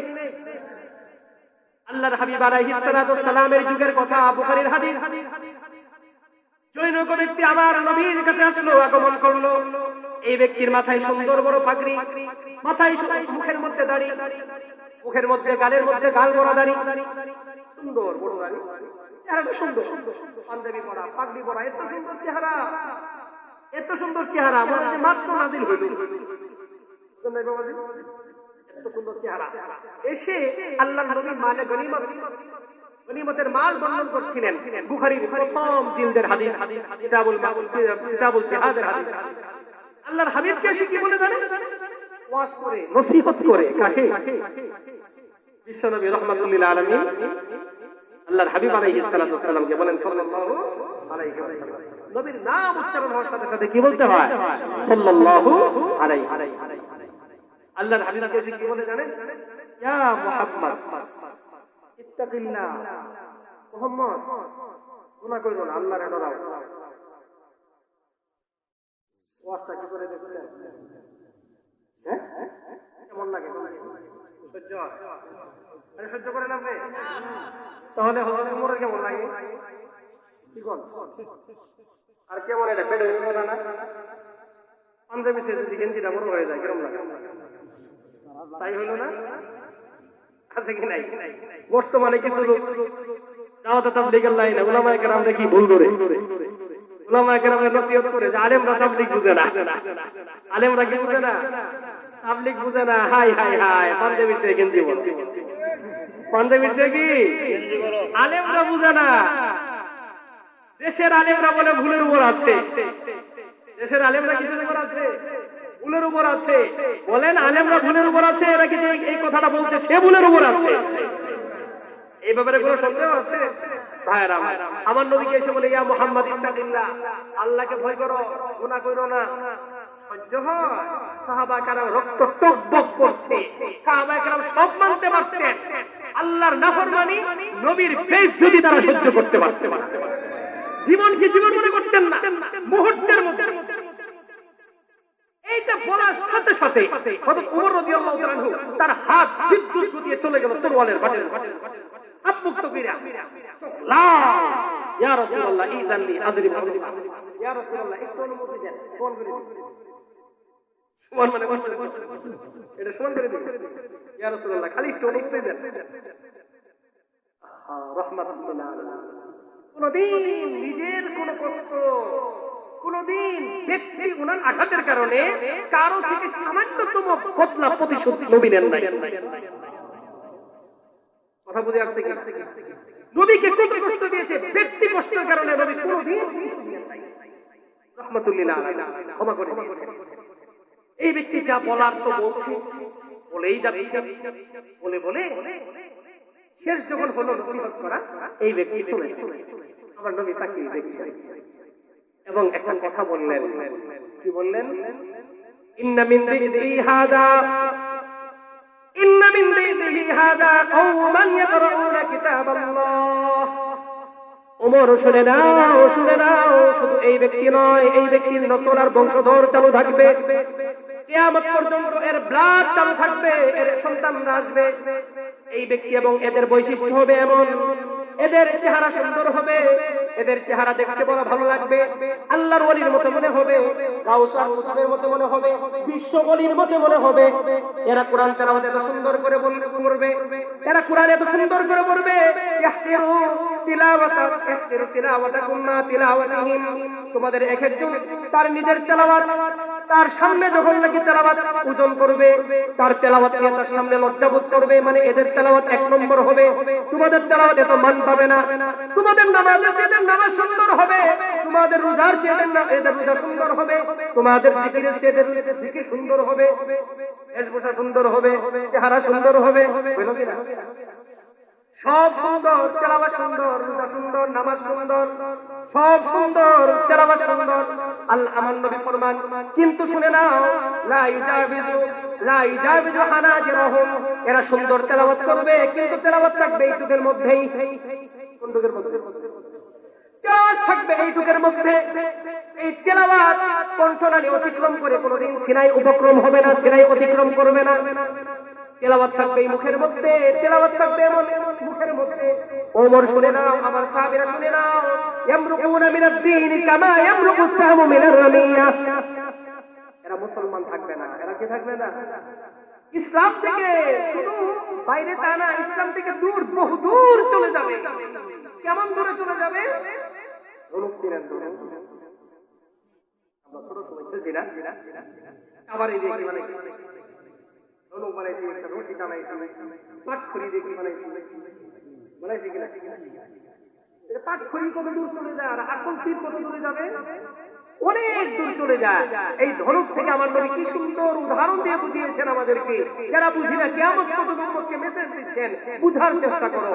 আল্লাহর হাবিব আলাইহিস সালাতু ওয়াস সালামের যুগের কথা, বুখারীর হাদিস। জৈনক ব্যক্তি আমার নবীর কাছে আসলো, আগমন করলো। এই ব্যক্তির মাথায় সুন্দর বড় পাগড়ি, মাথায় মুখের মধ্যে দাড়ি, মুখের মধ্যে গালের মধ্যে গাল ভরা দাড়ি, সুন্দর বড় দাড়ি, চেহারাটা সুন্দর, পাঞ্জাবি পরা, পাগড়ি পরা, এত সুন্দর চেহারা, এত সুন্দর চেহারা, মনে হয় মাত্র নাজিল হইল। এত সুন্দর চেহারা এসে আল্লাহ নবী মালে গনিমতের মাল বর্ণন করছিলেন। বুখারীর প্রথম জিলদের হাদিস, কিতাবুল জিহাদের হাদিস। আল্লাহর হাবিবকে এসে কি বলে জানেন? ওয়াজ করে, নসিহত করে। কাকে? বিশ্বনবী রাহমাতুল লিল আলামিন আল্লাহর হাবিব আলাইহিস সালাতু ওয়াস সালামকে বলেন সাল্লাল্লাহু আলাইহি ওয়াসাল্লাম। নবীর নাম উচ্চারণ হওয়ার সাথে সাথে কি বলতে হয়? সাল্লাল্লাহু আলাইহি। আল্লাহর হাবিবকে এসে কি বলে জানেন? ইয়া মুহাম্মদ ইত্তাকিল্লাহ, মুহাম্মদ গুনাহ কইরো না, আল্লাহর ডরাও। ওয়াজটা কি করে দেখলেন? হ্যাঁ, কেমন লাগে? সহ্য হয়? আরে সহ্য করেন আপনি? তাহলে হযরত ওমরের কেমন লাগে? কি কোন? আর কেমন এটা পেটে কথা না? পাঞ্জাবি সে যদি গেঞ্জিটা বড় হয়ে যায় কেমন লাগে? তাই হইল না? আছে কি নাই? বর্তমানে কিছু লোক দাওয়াত তাবলীগের লাইনে উলামায়ে কেরাম দেখি ভুল করে, উলামায়ে কেরামের নসিহত করে যে আলেমরা তাবলীগ বুঝে না, আলেমরা কি বুঝে না? তাবলীগ বুঝে না। হাই হাই হাই, পাঞ্জাবি সে গেঞ্জি বড়, পাঞ্জাবি সে কি আলেমরা বুঝে না। দেশের আলেমরা বলে ভুলের উপর আছে, দেশের আলেমরা কিসের উপর আছে? ভুলের উপর আছে। বলেন আলেমরা ভুলের উপর আছে, এরা কি এই কথাটা বলছে সে ভুলের উপর আছে? এই ব্যাপারে কোনো সন্দেহ আছে? ভাইরা আমার নবীকে এসে বলে ইয়া মুহাম্মদ ইত্তাকিল্লাহ, আল্লাহকে ভয় করো, গুনাহ করো না। সহ্য হয়? সাহাবা কেরাম রক্ত টকবক করছে, সাহাবা কেরাম সব মানতে পারতেন। আল্লাহর নাফরমানি, নবীর বেইজ্জতি তারা সহ্য করতে পারতেন না। জীবনকে জীবন মনে করতেন না মুহূর্তের মধ্যে। এইটা বলার সাথে সাথে হযরত ওমর রাদিয়াল্লাহু তাআলা আনহু তার হাত বিদ্যুৎ দিয়ে চলে গেল তরওয়ালের বাটে, আপমুক্ত কইরা লা ইয়া রাসূলুল্লাহ ইযানলি আদরিব, ইয়া রাসূলুল্লাহ একটু অনুমতি দেন, ফোন করে দিন। সুবহান মানে এটা ফোন করে দিন, ইয়া রাসূলুল্লাহ খালি একটু অনুমতি দেন। রাহমাতুল্লাহ আলাইহি। কোনদিন নিজের কোন কষ্ট, কোনদিন ব্যক্তি উনার আঘাতের কারণে কারো থেকে সামান্যতম বদলা প্রতিশোধ নবী নেন নাই। কথা বুঝে আসছে কি? নবীকে কত কষ্ট দিয়েছে, ব্যক্তি কষ্টের কারণে নবী কোনদিন রাহমাতুল্লাহ আলাইহি ক্ষমা করে দিয়েছেন। এই ব্যক্তি যা বলার তো বলছে, বলেই যাচ্ছে, বলে বলে শেষ যখন হলো নসিহত করা, এই ব্যক্তি চলে আমার নবী তাকে দেখছেন এবং একটা কথা বললেন। কি বললেন? ইন্না মিন যিকরি হাদা, ইন্না মিন যিকরি হাদা কওমান ইয়াকরাউনা কিতাবাল্লাহ। ওমর শুনে নাও, শুনে নাও, শুধু এই ব্যক্তি নয়, এই ব্যক্তির নসল আর বংশধর চালু থাকবে, কিয়ামত পর্যন্ত এর ব্লাড চালু থাকবে, এর সন্তানরা আসবে। এই ব্যক্তি এবং এদের বৈশিষ্ট্য হবে এমন, এদের চেহারা সুন্দর হবে, এদের চেহারা দেখতে বড় ভালো লাগবে, আল্লাহর ওলির মতো মনে হবে, গাউস আর কুতুবের মতো মনে হবে, বিশ্ব ওলির মতো মনে হবে। এরা কোরআন তেলাওয়াত এত সুন্দর করে বলবে, এরা কোরআন এত সুন্দর করে পড়বে, ইহতিরু তিলাওয়াতাকুম মা তিলাওয়াতিহিম। তোমাদের এক একজন তার নিজের তেলাওয়াত তার সামনে যখন নাকি তেলাওয়াত ওজন করবে, তার তেলাওয়াত নিয়ে তার সামনে লজ্জাবোধ করবে, মানে এদের তেলাওয়াত এক নম্বর হবে, তোমাদের তেলাওয়াত এত মান পাবে না। তোমাদের নামাজ এদের নামাজ সুন্দর হবে, তোমাদের রোজার চেয়ে এদের রোজা সুন্দর হবে, তোমাদের জিকিরের চেয়ে এদের জিকির সুন্দর হবে, বেশভূষা সুন্দর হবে, চেহারা সুন্দর হবে। বুঝলো কিনা? সব সুন্দর, তেলাওয়াত সুন্দর, রোজা সুন্দর, নামাজ সুন্দর, সব সুন্দর, তেলাওয়াত সুন্দর। আল্লাহ আমার নবী ফরমান, কিন্তু শুনে নাও, লা ইজাবিজু হানাজিরহুম, এরা সুন্দর তেলাওয়াত করবে, কিন্তু তেলাওয়াত থাকবে এইটুকের মধ্যেই। কোন টুকের মধ্যে? তেলাওয়াত থাকবে এইটুকের মধ্যে, এই তেলাওয়াত কণ্ঠনালী অতিক্রম করে কোনোদিন সিনাই উপক্রম হবে না, সিনাই অতিক্রম করবে না। তেলাওয়াত থাকবে মুখের মধ্যে, তেলাওয়াত থাকবে মুখের মধ্যে। ওমর শুনে নাও, আমার সাহাবীরা শুনে নাও, ইয়ামরুকুনা মিনাদ দীন কামা ইয়ামরুকু সাহমু মিনার রামিয়া। এরা মুসলমান থাকবে না। এরা কি থাকবে না? ইসলাম থেকে শুধু বাইরে তা না, ইসলাম থেকে দূর, বহু দূর চলে যাবে। কেমন দূরে চলে যাবে? ধনুক চিনেন? আমরা ছোট সময় খেলছি না, আবার এই দেখি মানে ধনুক বানাইছি, একটা রশি টানাইছি, পাটখড়ি দেখি বানাইছি কিনা? পাটখড়ি কত দূর চলে যায়, আর আসল তীর কত দূরে যাবে? অনেক দূর চলে যায়। এই ধনুক থেকে আমার নবী কি সুন্দর উদাহরণ দিয়ে বুঝিয়েছেন আমাদেরকে। যারা বুঝি না কিয়ামত পর্যন্ত উম্মতকে মেসেজ দিচ্ছেন, বুঝার চেষ্টা করো।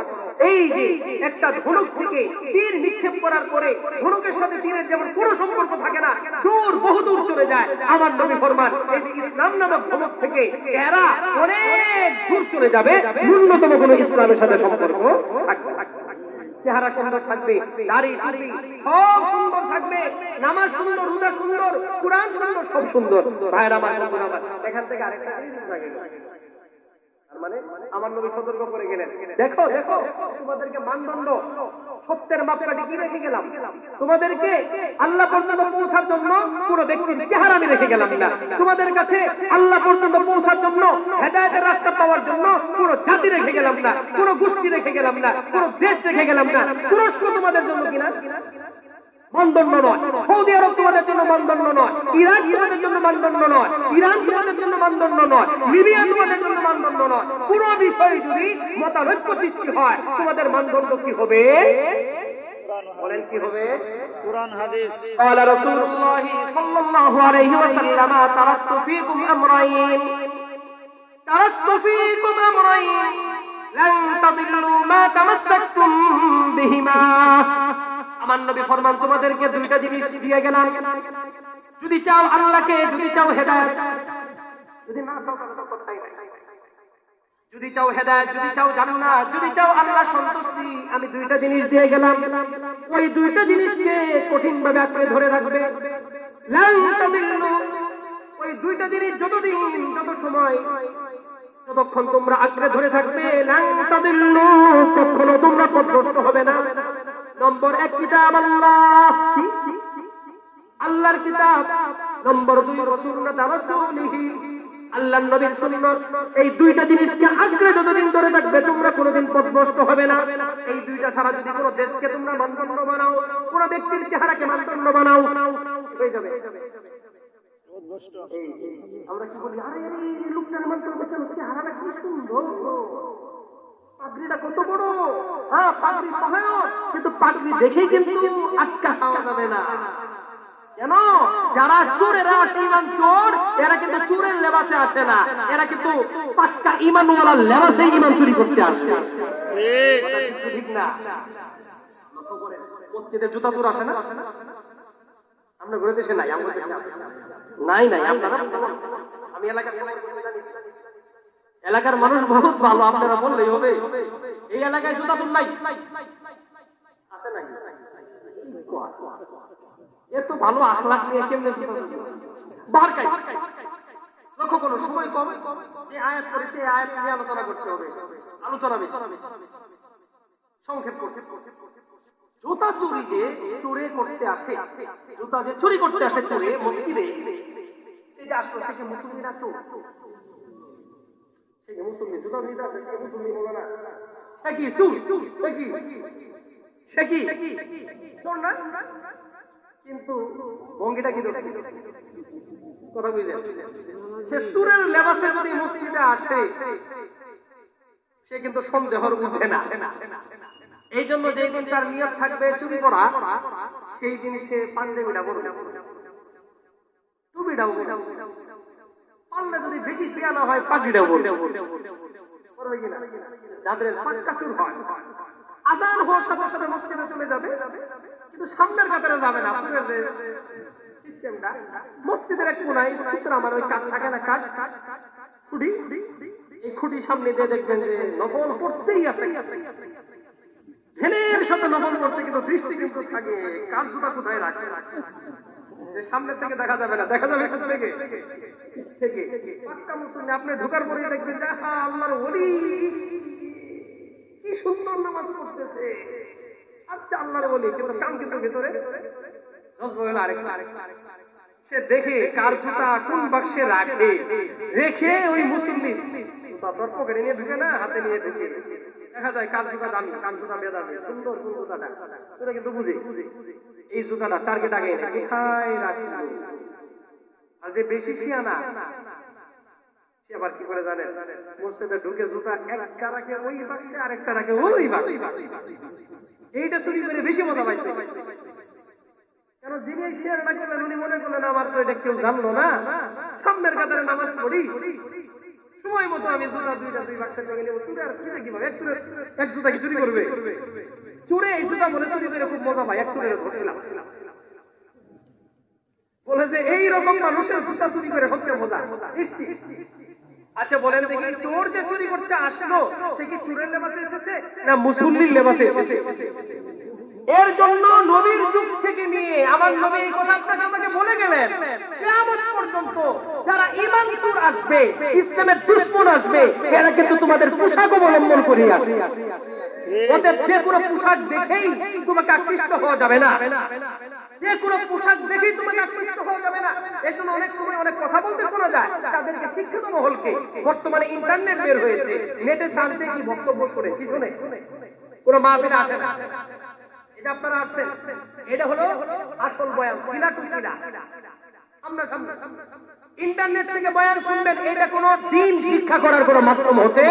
এই যে একটা ধনুক থেকে তীর নিক্ষেপ করার পরে ধনুকের সাথে তীরের যেমন কোনো সম্পর্ক থাকে না, দূর বহু দূর চলে যায়। আমার নবী ফরমান এই ইসলাম নামক ধনুক থেকে এরা অনেক দূর চলে যাবে, ন্যূনতম কোনো ইসলামের সাথে সম্পর্ক থাকবে। চেহারা সুন্দর থাকবে, দাড়ি টুপি সব সুন্দর থাকবে, নামাজ সুন্দর, রোজা সুন্দর, কুরআন সুন্দর, সব সুন্দর। ভাইরা আমার, এখান থেকে আরেকটা জিনিস থাকে। তার মানে আমার নবী সতর্ক করে গেলেন, দেখো দেখো তোমাদেরকে মানদণ্ড, সত্যের মাপকাঠি কি রেখে গেলাম? তোমাদেরকে আল্লাহ পর্যন্ত পৌঁছার জন্য কোন ব্যক্তির চেহারা আমি রেখে গেলাম না। তোমাদের কাছে আল্লাহ পর্যন্ত পৌঁছার জন্য, হেদায়েতের রাস্তা পাওয়ার জন্য কোন জাতি রেখে গেলাম না, কোন গোষ্ঠী রেখে গেলাম না, কোন দেশ রেখে গেলাম না। তুরস্ক তোমাদের জন্য কিনা মানদণ্ড নয়, সৌদি আরব তোমাদের জন্য মানদণ্ড নয়, ইরাক তোমাদের জন্য মানদণ্ড নয়, ইরান তোমাদের জন্য মানদণ্ড নয়, লিবিয়া তোমাদের জন্য মানদণ্ড নয়। কোন বিষয়ে যদি মতানৈক্য সৃষ্টি হয়, তোমাদের মানদণ্ড কি হবে? বলেন কি হবে? কুরআন হাদিস। قال رسول الله صلى الله عليه وسلم تركت فيكم امرين لن تضلوا ما تمسكتم بهما। আমার নবী ফরমান তোমাদেরকে দুইটা জিনিস দিয়ে গেলাম, যদি চাও আল্লাহকে, যদি চাও হেদায়েত, যদি না চাও তাহলে তো কথাই নাই। যদি চাও হেদায়েত, যদি চাও জান্নাত, যদি চাও আল্লাহ সন্তুষ্টি, আমি দুইটা জিনিস দিয়ে গেলাম। ওই দুইটা জিনিসকে কঠিন ভাবে আঁকড়ে ধরে রাখবে। লান তাদিল্লু, ওই দুইটা জিনিস যতদিন, যত সময়, যতক্ষণ তোমরা আঁকড়ে ধরে থাকবে, লান তাদিল্লু, কখনো তোমরা পথভ্রষ্ট হবে না। নম্বর 1 কিতাব আল্লাহ, আল্লাহর কিতাব। নম্বর 2 সুন্নাত রাসূলিহি, আল্লাহর নবীর সুন্নাত। এই দুইটা জিনিসকে আঁকড়ে যতদিন ধরে থাকবে তোমরা কোনোদিন পথভ্রষ্ট হবে না। এই দুইটা ছাড়া যদি কোনো দেশকে তোমরা মানদণ্ড বানাও, কোনো ব্যক্তির চেহারাকে মানদণ্ড বানাও, হয়ে যাবে পথভ্রষ্ট। আমরা কি বলি, আরে এই লোকটার মানদণ্ড কেন, চেহারাটা কি সুন্দর, পাগড়িটা কত বড়, হ্যাঁ পাগড়ি সহায়ক, কিন্তু পাগড়ি দেখেই কিন্তু আটকা খাওয়া যাবে না। কেন? যারা চোরেরা আসে, ইমান চোর, এরা কিন্তু চোরের লেবাসে আসে না, এরা কিন্তু পাক্কা ইমানওয়ালার লেবাসে ইমান চুরি করতে আসে। ঠিক না? মসজিদে জুতা চোর আসে না? আমরা ঘুরে দেশে নাই, আমরা নাই নাই, আপনারা, আমি এলাকার মানুষ বহুত ভালো, আপনারা বললেই হবে। এই এলাকায় জুতা চোর নাই, আছে নাকি? এত ভালো আখলাক নিয়ে কেমনে বাহার কাজ। লক্ষ্য করো, সময় কম, যে আয়াত করেছে এই আয়াত নিয়ে আলোচনা করতে হবে, আলোচনা বেশি, সংক্ষেপ করতে। জুতা চুরি যে চোরে করতে আসে, জুতা যে চুরি করতে আসে চোরে মসজিদে, এই যে আসলো, সে কি মুসলিম না চোর? সে কি মুসলিম? জুতা নিতে আসে সে মুসলিম বলো না, সে কি চোর? সে কি চোর না? কিন্তু ভঙ্গিটা কি কথা বুঝলেন? সে চোরের লেবাসে যদি মসজিদে আসে, সে কিন্তু সন্দেহর উঠে না। এই জন্য যেই দিন তার নিয়ত থাকবে চুরি করা, সেই দিন সে পাঞ্জাবিটা পরবে, টুপিটাও পারলে যদি বেশি শিয়ানা হয় পাগড়িটাও পরবে কিনা। যাদের পাক্কা চুর হয়, আজান হওয়ার সাথে সাথে মসজিদে চলে যাবে, কিন্তু সামনের কাতারে যাবে না। সিস্টেমটা মসজিদের এক কোনায় সূত্র, আমার ওই কাঠ থাকে না, কাঠ খুঁটি, এই খুঁটির সামনে দিয়ে দেখবেন যে নফল পড়তেই আছে, ধ্যানের সাথে নফল পড়তে, কিন্তু দৃষ্টি কিন্তু থাকে কার জুতা কোথায় রাখে। যে সামনে থেকে দেখা যাবে না, দেখা যাবে কোথা থেকে থেকে পাক্কা মুসলিম। আপনি ঢোকার পরে দেখবেন যে আল্লাহর ওলি কি সুন্দর নামাজ পড়তেছে, আচ্ছা আল্লাহর ওলি, কিন্তু কাম কিন্তু ভিতরে সে দেখে কার জুতা কোন বাক্সে রাখে, রেখে ওই মুসল্লি পকেটে নিয়ে ঢুকে না, হাতে নিয়ে ঢুকে দেখা যায় কার জুতা দামি, কার জুতা বেদামি, সুন্দর কোন জুতাটা সেটা কিন্তু বুঝে এই জুতাটা টার্গেট আগে কোথায় রাখি। আর যে বেশি শিয়ানা সে আবার কি করে জানেন, মসজিদে ঢুকে জুতা একটা রাখে ওই বাক্সে, আরেকটা রাখে ওই বাক্সে। এইটা চুরি করে বেশি মজা পাইছে, কেন যিনি শিয়ারটা করলেন উনি মনে করলেন আমার তো এটা কেউ জানলো না, সামনের কাতারে নামাজ পড়ি, সময় মতো আমি জুতা দুইটা দুই বাক্সে থেকে নেবো। চুরে আর চুরে কিভাবে এক জুতা কি চুরি করবে? চুরে এই জুতা বলে চুরি করে খুব মজা পাই, এক চুরে ধরছিলাম বলে যে এইরকম মানুষের জুতা চুরি করে হচ্ছে মজা। আচ্ছা বলেন দেখি, চোর যে চুরি করতে আসলো সে কি চোরের লেবাসে এসেছে না মুসল্লির লেবাসে এসেছে? এর জন্য নবীর যুগ থেকে নিয়ে আমার নবী এই কথা আপনাকে আমাকে বলে গেলেন, কিয়ামত পর্যন্ত যারা ঈমানপুর আসবে, ইসলামের দুশমন আসবে, এরা কিন্তু তোমাদের পোশাক অবলম্বন করে আসবে। ওদের যে কোনো পোশাক দেখেই তোমাকে আকৃষ্ট হওয়া যাবে না, যে কোনো পোশাক দেখেই তোমাকে আকৃষ্ট হওয়া যাবে না। এই জন্য অনেক সময় অনেক কথা বলতে শোনা যায় তাদেরকে, শিক্ষিত মহলকে। বর্তমানে ইন্টারনেট বের হয়েছে, নেটে জানতে কি বক্তব্য করে কি শুনে কোনো মাহফিলে আসে না, এটা আপনারা আসছেন, এটা হলো আসল বয়ান, কিলা টুকিলা। আমরা ইন্টারনেট থেকে বয়ান শুনবেন, এটা কোনো দিন শিক্ষা করার কোনো মাধ্যম হতে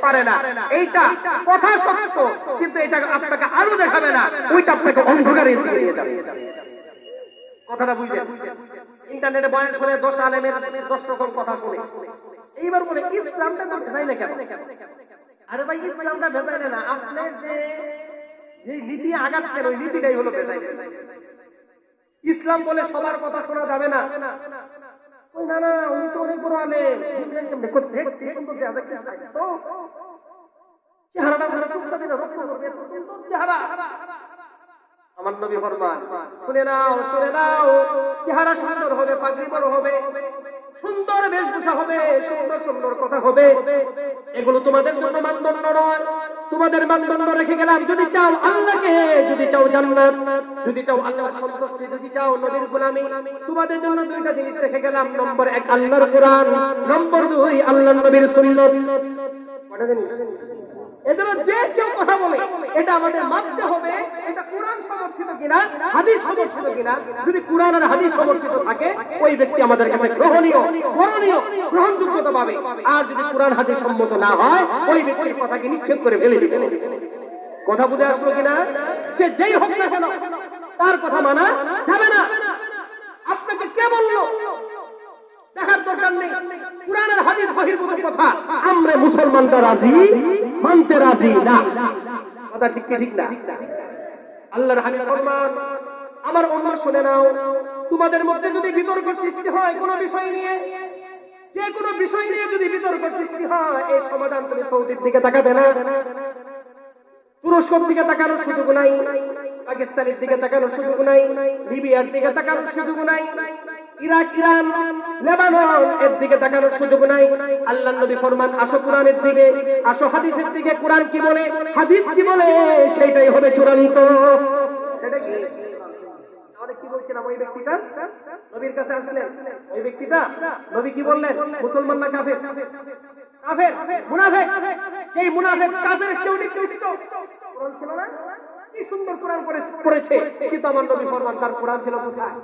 পারে না। এইটা কথা সত্য, কিন্তু এটা আপনাকে আলো দেখাবে না, ওইটা আপনাকে অন্ধকারে দিয়ে যাবে। কথাটা বুঝলেন? ইন্টারনেটে বয়ান শুনে 10 আলেমের 10 রকম কথা শুনে এইবার বলে ইসলামটা তো ভেজাইলে কেন? আরে ভাই ইসলামটা ভেজাইলে না, আপনি যে নীতি আগাচ্ছেন ওই নীতিটাই হলো ভেজাইলে। ইসলাম বলে সবার কথা শোনা যাবে না, না না উনি তো অনেক বড় আলেম, চেহারাটা চেহারা। আমার নবী ফরমান, শুনে নাও শুনে নাও, চেহারা সুন্দর হবে, পাগড়ি বড় হবে, সুন্দর বেশভূষা হবে, সুন্দর সুন্দর কথা হবে, এগুলো তোমাদের জন্য মানদণ্ড নয়। তোমাদের মানদণ্ড রেখে গেলাম, যদি চাও আল্লাহকে, যদি চাও জান্নাত, যদি চাও আল্লাহর সন্তুষ্টি, যদি চাও নবীর গোলামি, তোমাদের জন্য দুইটা জিনিস রেখে গেলাম। নম্বর 1 আল্লাহর কোরআন, নম্বর 2 আল্লাহর নবীর সুন্নাত। কটা জিনিস? এজন্য যে কেউ কথা বলে এটা আমাদের মানতে হবে, এটা কোরআন সমর্থিত কিনা, হাদিস সমর্থিত কিনা। যদি কোরআন আর হাদিস সমর্থিত থাকে ওই ব্যক্তি আমাদের কাছে গ্রহণীয়, করণীয়, গ্রহণযোগ্যতা পাবে। আর যদি কোরআন হাদিস সম্মত না হয় ওই ব্যক্তির কথাকে নিক্ষেপ করে ফেলে দিবে। কথা বুঝে আসলো কিনা? সে যেই হোক না কেন তার কথা মানা যাবে না। আপনাকে কে বললো দেখার দরকার নেই, কোরআনের হাদিস বহির্ভূত কথা আমরা মুসলমানরা রাজি, মানতে রাজি না। কথা ঠিক কি ঠিক না? আল্লাহর হাবিব ফরমান, আমার উম্মত শুনে নাও, তোমাদের মধ্যে যদি বিতর্ক সৃষ্টি হয় কোনো বিষয় নিয়ে, যে কোনো বিষয় নিয়ে যদি বিতর্ক সৃষ্টি হয়, এই সমাধান তুমি সৌদির দিকে তাকাবে না, তুরস্কের দিকে তাকানোর সুযোগ নাই, পাকিস্তানের দিকে তাকানোর সুযোগ নাই, লিবিয়ার দিকে তাকানোর সুযোগ নাই, ইরাক, ইরান, লেবানন এর দিকে তাকানোর সুযোগ নাই। আল্লাহর নবী ফরমান, আসো কোরআনের দিকে, আসো হাদিসের দিকে। কোরআন কি বলে, হাদিস কি বলে, সেইটাই হবে চূড়ান্ত। সেটা কি? তাহলে কি বলছিলাম, ওই ব্যক্তিটা নবীর কাছে আসলেন, ওই ব্যক্তিটা নবী কি বললেন, মুসলমান না কাফের? কাফের, মুনাফিক। এই মুনাফিক কাফের কেউ কোরআন ছিল না, কি সুন্দর কোরআন পড়েছে, কিন্তু আমার নবী ফরমান তার কোরআন ছিল কোথায়?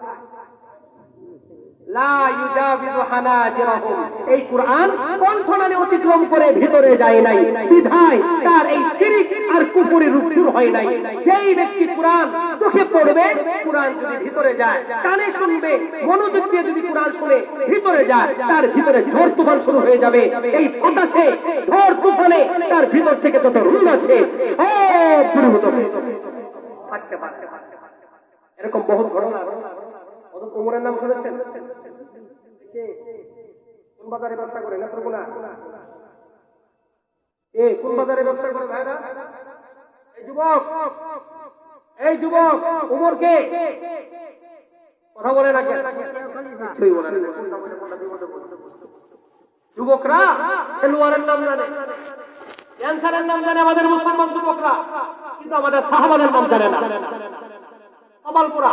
এই কোরআন কণ্ঠনালী অতিক্রম করে ভিতরে যায় নাই, বিধায় তার এই শিরক আর কুফরি রূপ শুরু হয় নাই। যেই ব্যক্তি কোরআন চোখে পড়বে, কোরআন যদি ভিতরে যায়, কানে শুনবে, মনোযোগ দিয়ে যদি কোরআন শুনে ভিতরে যায়, তার ভিতরে ঝড় তুফান শুরু হয়ে যাবে। এই বাতাসে, ঝড় তুফানে তার ভিতর থেকে যত রূপ আছে সব দূরীভূত হয়ে যাবে। এরকম বহু ঘটনা। ওমরের নাম শুনেছেন? কোন বাজারে ব্যবসা করে? নেত্রকোনা। কোন বাজারে ব্যবসা করে ভাইরা? এই যুবক, এই যুবক ওমরকে কথা বলে না কেন? কিছুই বলে না। যুবকরা খেলোয়াড়ের নাম জানে, ক্যান্সারের নাম জানে আমাদের মুসলমান যুবকরা, কিন্তু আমাদের সাহাবাদের নাম জানে না। কপালপুরা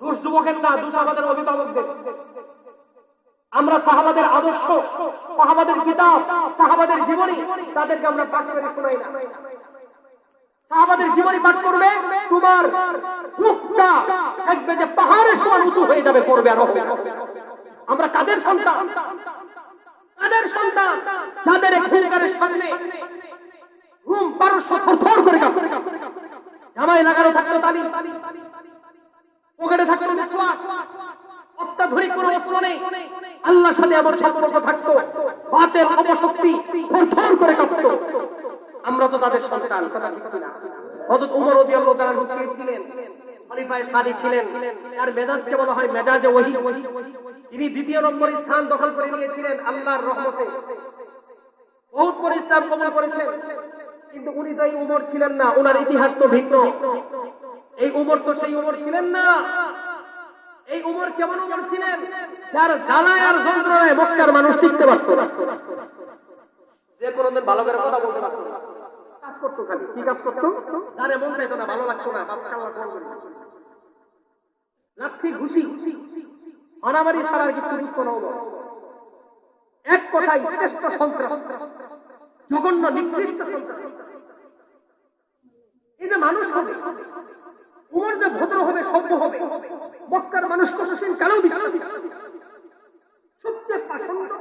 দোষ যুবকের না, দোষ আমাদের অভিভাবকদের। আমরা সাহাবাদের আদর্শ, সাহাবাদের কিতাব, সাহাবাদের জীবনী তাদেরকে আমরা পাঠ করে শোনাই না। সাহাবাদের জীবনী পাঠ করলে তোমার মুখটা দেখবে যে পাহাড়ের সমান উঁচু হয়ে যাবে, পড়বে আর হবে। আমরা কাদের সন্তান? কাদের সন্তান? যাদের খুনকারের সামনে ঘুম পারস্য থরথর করে কাঁপে। জামাই লাগানো থাকতো তালি, পকেটে থাকতো মিসওয়াক, অত্যাধুনিক কোনো অস্ত্র নেই, আল্লাহর সাথে আমার সম্পর্ক থাকতো, বাতের অপশক্তি থরথর করে কাঁপতো। আমরা তো তাদের সন্তান, কথা ঠিক না? হযরত ওমর রাদিয়াল্লাহু তাআলা ছিলেন, খলিফায়ে সাদিক ছিলেন, আর মেজাজকে বলা হয় মেজাজে ওহী। তিনি দ্বিতীয় নম্বর স্থান দখল করে নিয়েছিলেন আল্লাহর রহমতে। বহুত করে ইসলাম কবুল করেছেন, কিন্তু উনি তো এই উমর ছিলেন না, ওনার ইতিহাস তো ভিন্ন। এই উমর তো সেই উমর ছিলেন না। এই উমর কেমন উমর ছিলেন? যার জ্বালায় আর যন্ত্রণায় মক্কার মানুষ টিকতে পারত না। যে কোনোদিন ভালো করে কথা বলতে পারত না, কাজ করতো খালি। কি কাজ করতো? যারে মন চাইতো না, ভালো লাগতো না, লাঠি ঘুষি মারামারি ছাড়ার কিছু বুঝতো না। এক কথায় শ্রেষ্ঠ সন্ত্রাস, জঘন্য নিকৃষ্ট সন্ত্রাস। এই যে মানুষ হবে, উমর যে ভদ্র হবে, সভ্য হবে, মক্কার মানুষ কতদিন কেন বিশ্বাস? সবচেয়ে পাষণ্ড,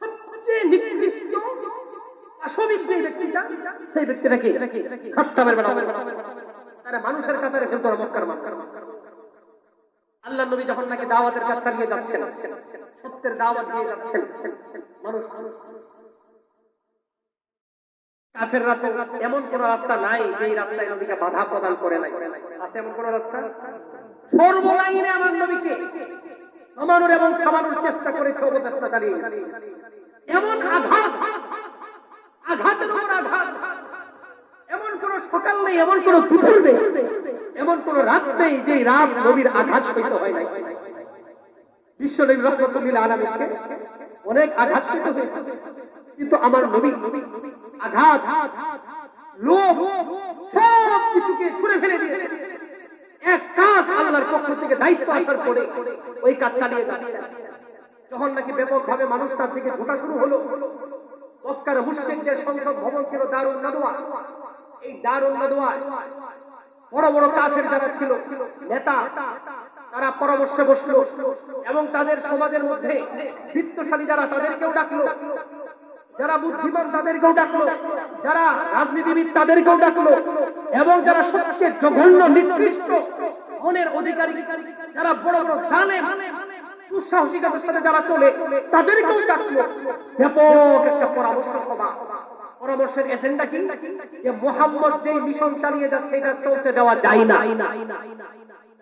সবচেয়ে নিকৃষ্ট পাশবিক যে ব্যক্তিটা, সেই ব্যক্তিটাকে খাত্তাবের বেলা তারা মানুষের কাতারে ফেলতো না মক্কার মানুষ। আল্লাহ নবী যখন নাকি দাওয়াতের কাজ চালিয়ে যাচ্ছেন, সত্যের দাওয়াত দিয়ে যাচ্ছেন, মানুষ কাফের রাতে এমন কোন রাস্তা নাই যেই রাস্তায় নবীকে বাধা প্রদান করে নাই। আছে এমন কোন রাস্তা? সর্বলাইনে আমার নবীকে থামানোর এবং থামানোর চেষ্টা করেছে, অবচেষ্টা চালিয়ে। এমন আঘাত, আঘাতের উপর আঘাত, এমন কোন সকাল নেই, এমন কোন দুপুর নেই, এমন কোন রাত নেই যে রাত নবীর আঘাত সহিত হয় নাই। বিশ্ব নবী রাহমাতুল লিল আলামিনকে অনেক আঘাত সহিত হয়েছে, কিন্তু আমার নবী আঘাত, লোভ, সব কিছুকে ছুঁড়ে ফেলে দিয়ে এক কাজ আল্লাহর পক্ষ থেকে দায়িত্ব আসার পরে ওই কাজ চালিয়ে যাচ্ছে। যখন নাকি ব্যাপকভাবে মানুষ তার দিকে ঢোকা শুরু হলো, মক্কার মুশরিকদের সংসদ ভবন ছিল দারুন নাদওয়া। এই দারুন নাদওয়া বড় বড় কাফের যারা ছিল নেতা, তারা পরামর্শে বসলো এবং তাদের সমাজের মধ্যে বিত্তশালী যারা তাদেরকেও ডাকলো, যারা বুদ্ধিমান তাদেরকেও ডাকলো, যারা রাজনীতিবিদ তাদেরকেও ডাকলো, এবং যারা সবচেয়ে জঘন্য নিকৃষ্ট মনের অধিকারী, যারা বড় বড় জালেম দুঃসাহসিকতার সাথে যারা চলে, তাদেরকেও ডাকলো। ব্যাপক একটা পরামর্শ সভা। পরামর্শের এজেন্ডা কি? যে মুহাম্মদ যে মিশন চালিয়ে যাচ্ছে এটা চলতে দেওয়া যায় না।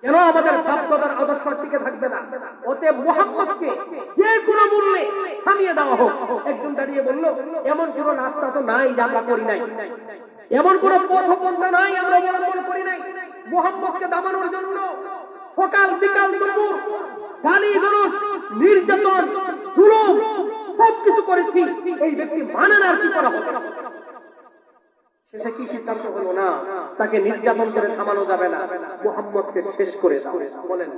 কেন আমাদের বাপদাদার আদর্শ টিকে থাকবে না? ওতে মুহাম্মদকে যে কোনো মূল্যে থামিয়ে দেওয়া হোক। একজন দাঁড়িয়ে বলল, এমন কোন রাস্তা তো নাই যে আমরা করি নাই, এমন কোন পথপন্থা নাই আমরা অবলম্বন করি নাই। মুহাম্মদকে দামানোর জন্য সকাল বিকাল দুপুর গালি জুলুস নির্যাতন জুলুম সবকিছু করেছি, এই ব্যক্তি মানে না, আর কি করা হবে? শেষে কি সিদ্ধান্ত হলো? না, তাকে নির্যাতন করে থামানো যাবে না, মুহাম্মদকে শেষ করে দাও। বলেন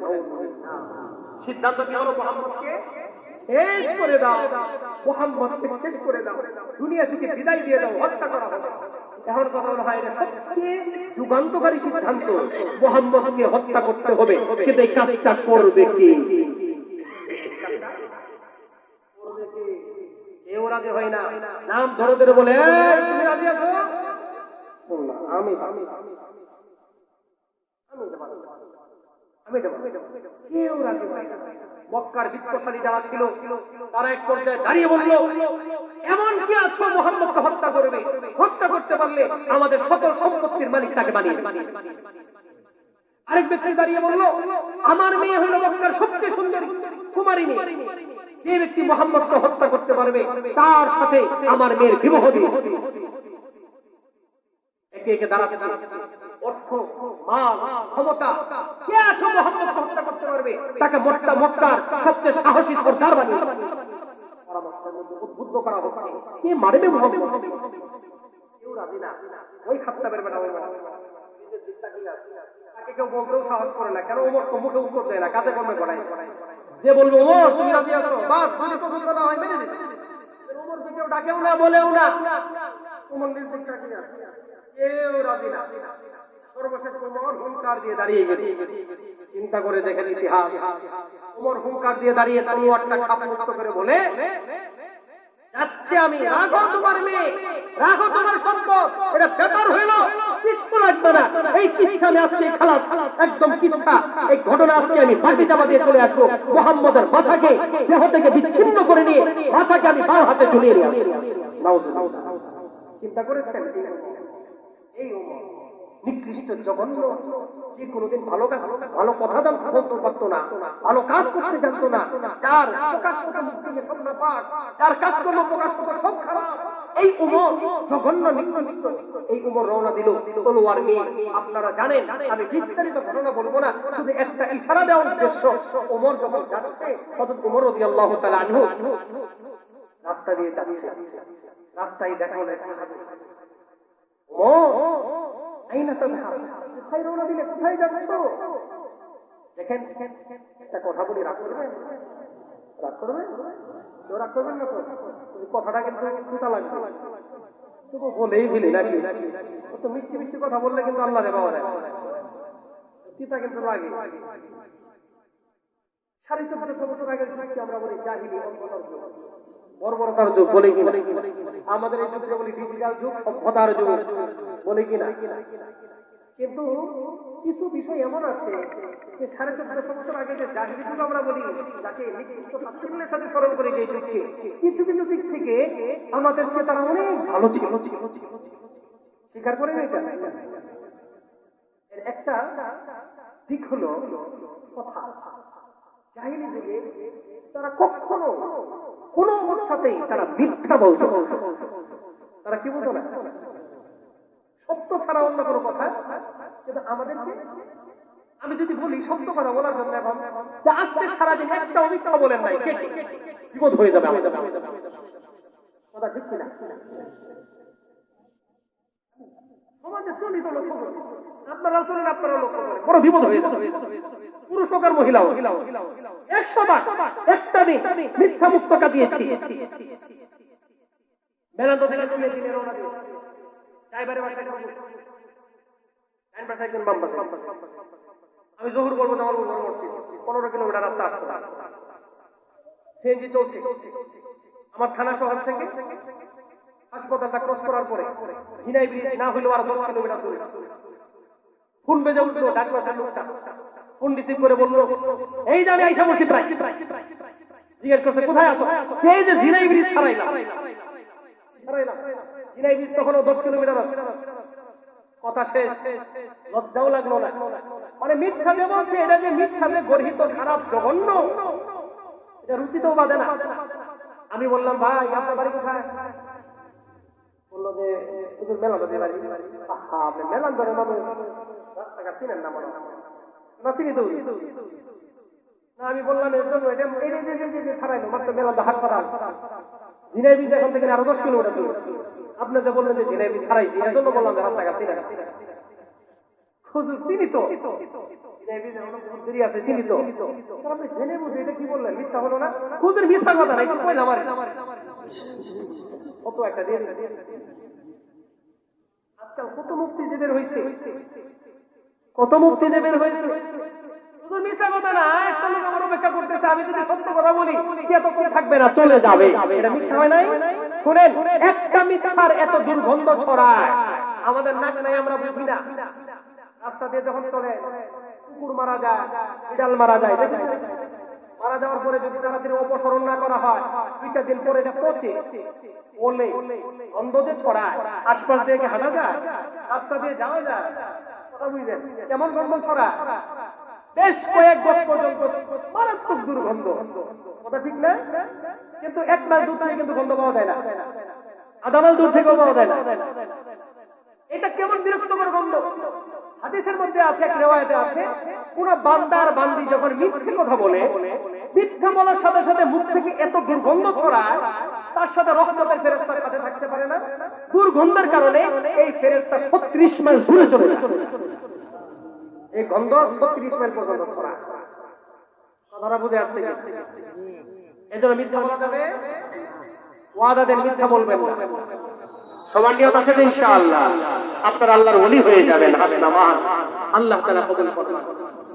সিদ্ধান্ত কি হলো? মুহাম্মদকে শেষ করে দাও, মুহাম্মদকে শেষ করে দাও, দুনিয়া থেকে বিদায় দিয়ে দাও, হত্যা করা হবে। এখন কথা হলো, হয় না সবচেয়ে যুগান্তকারী সিদ্ধান্ত, মুহাম্মদকে হত্যা করতে হবে, কিন্তু এই কাজটা করবে কে? কেউ রাজি হয় না। নাম ধরে ধরে বলে, তুমি রাজি আছো? আমি কেউ রাজি হয় না। মক্কার বিত্তশালী যারা ছিল তারা এক পর্যায়ে দাঁড়িয়ে বলল, এমন কি আছো মুহাম্মদকে হত্যা করবে? হত্যা করতে পারলে আমাদের সকল সম্পত্তির মালিক তাকে বানিয়ে। আরেক ব্যক্তি দাঁড়িয়ে বলল, আমার মেয়ে হলো মক্কার সবচেয়ে সুন্দর কুমারী মেয়ে, যে ব্যক্তি মুহাম্মদকে হত্যা করতে পারবে তার সাথে আমার মেয়ের বিবাহ দিবে। একে একে দাঁড়াতে অর্থ মাল, ক্ষমতা, কে আছে মুহাম্মদকে হত্যা করতে পারবে? তাকে মক্কার সবচেয়ে সাহসী সর্দার বানিয়ে পরামর্শের মধ্যে উদ্বুদ্ধ করা হচ্ছে। কে মারবে মুহাম্মদ? কেউ রাজি না। ওই খাত্তাবের বেটা, ওই নিজের দিকটা কি আছে, তাকে কেউ বলতেও সাহস করে না। কেন? ওমর তো মুখে উত্তর দেয় না, কাজে কর্মে গড়ায়। যে বলবো ওমর তুমি রাজি আছো, বাস যদি পছন্দ না হয় মেনে দিবে। ওমরকে কেউ ডাকেও না, বলেও না। ওমর নিজের দিকটা কি আছে, কেউ রাজি না। সর্বশেষ ওমর হুঙ্কার দিয়ে দাঁড়িয়ে গেল। চিন্তা করে দেখেন ইতিহাস। ওমর হুঙ্কার দিয়ে দাঁড়িয়ে তলোয়ারটা খাপমুক্ত করে বলে, যাচ্ছে আমি, রাখো তোমার মেয়ে, রাখো তোমার সম্পদ, এটা ব্যাপার হইল, কিচ্ছু লাগবে না। এই কিচ্ছা আমি আজকে খালাস, একদম কিচ্ছা। এই ঘটনা আজকে আমি বাকি চাপা দিয়ে চলে আসবো। মুহাম্মদের মাথাকে দেহ থেকে বিচ্ছিন্ন করে নিয়ে মাথাকে আমি বাঁ হাতে ঝুলিয়ে নিয়ে আসবো। চিন্তা করেছেন? এই নিকৃষ্ট জঘন্য, যে কোনোদিন ভালো কথা বলতে পারতো না, ভালো কাজ করতে জানতো না, যার প্রকাশ কথা মুখ থেকে সব না পাক, যার কাজ করলো প্রকাশ কথা সব খারাপ, এই উমর জঘন্য নিকৃষ্ট। এই উমর রওনা দিল তলোয়ার নিয়ে। আপনারা জানেন, আমি বিস্তারিত ঘটনা বলবো না, শুধু একটা ইশারা দেওয়ার উদ্দেশ্য। ওমর যখন যাচ্ছে, হযরত ওমর রাদিয়াল্লাহু তাআলা আনহু রাস্তা দিয়ে যাচ্ছে। রাস্তায় দেখা হলো কোথায় রওনা দিলে, কোথায় যাচ্ছ? দেখেন, একটা কথা বলি, রাগ করবেন? রাগ করবেন? কেউ রাগ করবেন না তো? কথাটা কিন্তু চিন্তা লাগবে, শুধু বলেই দিলি নাকি? তো মিষ্টি মিষ্টি কথা বললে কিন্তু আল্লাহ রে পাওয়া যায়, চিন্তা কিন্তু লাগে। 1450 বছর আগের যুগকে আমরা বলি জাহিলি, বর্বরতার যুগ বলে কিনা? আমাদের এই যুগকে বলি ডিজিটাল যুগ, সভ্যতার যুগ বলে কিনা? কিন্তু কিছু বিষয় এমন আছে যে 1450 বছর আগে যে জাহিলি যুগ আমরা বলি, যাকে নিকৃষ্ট তাচ্ছিল্যের সাথে স্মরণ করে যে যুগকে, কিছু কিছু দিক থেকে আমাদের চেয়ে তারা অনেক ভালো ছিল। স্বীকার করে না? এর একটা দিক হলো কথা। জাহিলি যুগে তারা কখনো কোন অবস্থাতেই তারা মিথ্যা বলতো। তারা কি বলতো না? সত্য ছাড়া অন্য কোনো কথা। কিন্তু আমাদেরকে, আমি যদি বলি সত্য কথা বলার জন্য এখন যে আজকে সারাদিন একটা মিথ্যা বলেন নাই, বিপদ হয়ে যাবে কথা, ঠিক কিনা? সমাজে চলিত লক্ষ্য করে, আপনারাও চলেন, আপনারা লক্ষ্য করেন, বড় বিপদ হয়ে যাবে। পুরুষ হোক আর মহিলাও 100 বার একটা দিন মিথ্যা মুক্ত কাটিয়েছি। বেলান্ত থেকে তুমি দিনের রওনা দিও, ড্রাইভারের বাসায় একজন বাম্পার, আমি জহুর করবো, আমার 15 কিলোমিটার রাস্তা আসতে, সিএনজি চলছে। আমার থানা শহর থেকে হাসপাতালটা ক্রস করার পরে ঝিনাই ব্রিজ না হইলেও আর 10 কিলোমিটার দূরে ফোন বেজে উঠলো। ডাক্তার লোকটা ফোন রিসিভ করে বললো, এই জানি আইসা বসি প্রায়। জিজ্ঞেস করছে কোথায় আসো? এই যে ঝিনাই ব্রিজ ছাড়াইলাম। ঝিনাই ব্রিজ তখনও 10 কিলোমিটার আছে। কথা শেষ, লজ্জাও লাগলো না। মানে মিথ্যা যে বলছে, এটা যে মিথ্যা যে গর্হিত খারাপ জঘন্য, এটা রুচিতেও বাঁধে না। আমি বললাম, ভাই আপনার বাড়ি কোথায়? বললো যে হুজুর মেলান্দরে বাড়ি। আপনি মেলান্দরে মানুষ, রাস্তাঘাট চিনেন না মনে না? চিনি তো না। আমি বললাম এর জন্য এটা ছাড়াইলো মাত্র মেলান্দা হাসপাতাল, ঝিনাই ব্রিজ এখন থেকে আরো 10 কিলোমিটার দূর। আপনি যে বললেন যে ঝিনাই ব্রিজ ছাড়াইছি, এর জন্য বললাম যে রাস্তাঘাট চিনেন। হুজুর চিনি তো, ঝিনাই ব্রিজ এখন দেরি আছে, চিনি তো। আপনি জেনে বুঝে এটা কি বললেন? মিথ্যা হলো না? হুজুর মিথ্যা কথা না, একটু কইলাম আর কত একটা দেরি। আজকাল কত মুক্তি দেবের হয়েছে, কত মুক্তি দেবের হয়েছে। শুধু মিথ্যা কথা না, একটা লোক আমার অপেক্ষা করতেছে, আমি যদি সত্য কথা বলি সে এতক্ষণ থাকবে না, চলে যাবে। এটা মিথ্যা হয় নাই? শুনেন, একটা মিথ্যার এত দুর্গন্ধ ছড়ায়, আমাদের নাক নাই, আমরা বুঝি না। রাস্তা দিয়ে যখন চলে, কুকুর মারা যায়, বিড়াল মারা যায়, মারা যাওয়ার পরে যদি তাড়াতাড়ি অপসারণ না করা হয়, 2-4 দিন পরে এটা পচে বলে গন্ধ যে ছড়ায়, আশপাশ দিয়ে হাঁটা যায়, রাস্তা দিয়ে যাওয়া যায়, কথা বুঝলেন কেমন গন্ধ ছড়ায়? বেশ কয়েক বছর পর্যন্ত মারাত্মক দুর্গন্ধ, কথা ঠিক না? কিন্তু 1 মাইল দূর থেকে কিন্তু গন্ধ পাওয়া যায় না, আধা মাইল দূর থেকেও পাওয়া যায় না। এটা কেমন বিরক্তকর গন্ধ! হাদিসের মধ্যে আছে, এক রিওয়ায়াতে আছে, কোন বান্দার বান্দি যখন মিথ্যে কথা বলে, মিথ্যা বলার সাথে সাথে মুখ থেকে এত দুর্গন্ধ ছড়ায়, তার সাথে রহমতের ফেরেশতার সাথে থাকতে পারে না। দুর্গন্ধের কারণে এই ফেরেশতা 36 মাইল দূরে চলে যায়। এই গন্ধ 36 মাইল পর্যন্ত ছড়ায়। কথাটা বুঝে আসছে কি? এজন্য মিথ্যা বলা যাবে, ওয়াদা দেন মিথ্যা বলবেন না। সবার নিয়ত আছে যে ইনশাআল্লাহ আপনার আল্লাহর ওলি হয়ে যাবেন। হাতে নামান আল্লাহ তাআলা কবুল করবেন।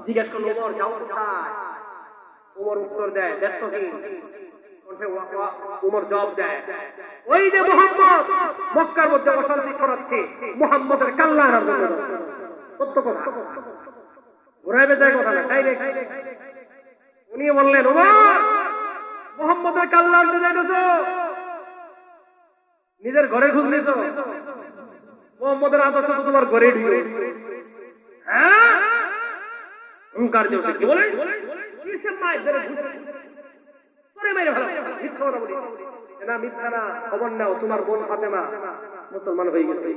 জিজ্ঞেস করল ওমর যাও কোথায়? ওমর উত্তর দেয় ব্যস্তহীন কণ্ঠে ওমর জবাব দেয়, ওই যে মুহাম্মদ মক্কার মধ্যে অশান্তি ছড়াচ্ছে, মুহাম্মদের কাল্লা আনার জন্য। সত্য কথা, ঘুরাইবে যায় কথা না, ডাইরেক্ট। উনি বললেন ওমর মুহাম্মদের কাল্লা আনতে যাইতেছো, নিজের ঘরে ঢুক নিয়েছ, মোহাম্মদের আদর্শ তো তোমার ঘরে ঢুকে। হ্যাঁ হুঙ্কার দিয়েছে, কি বলেন? না মিথ্যা না, খবর নাও, তোমার বোন ফাতেমা মুসলমান হয়ে গেছে।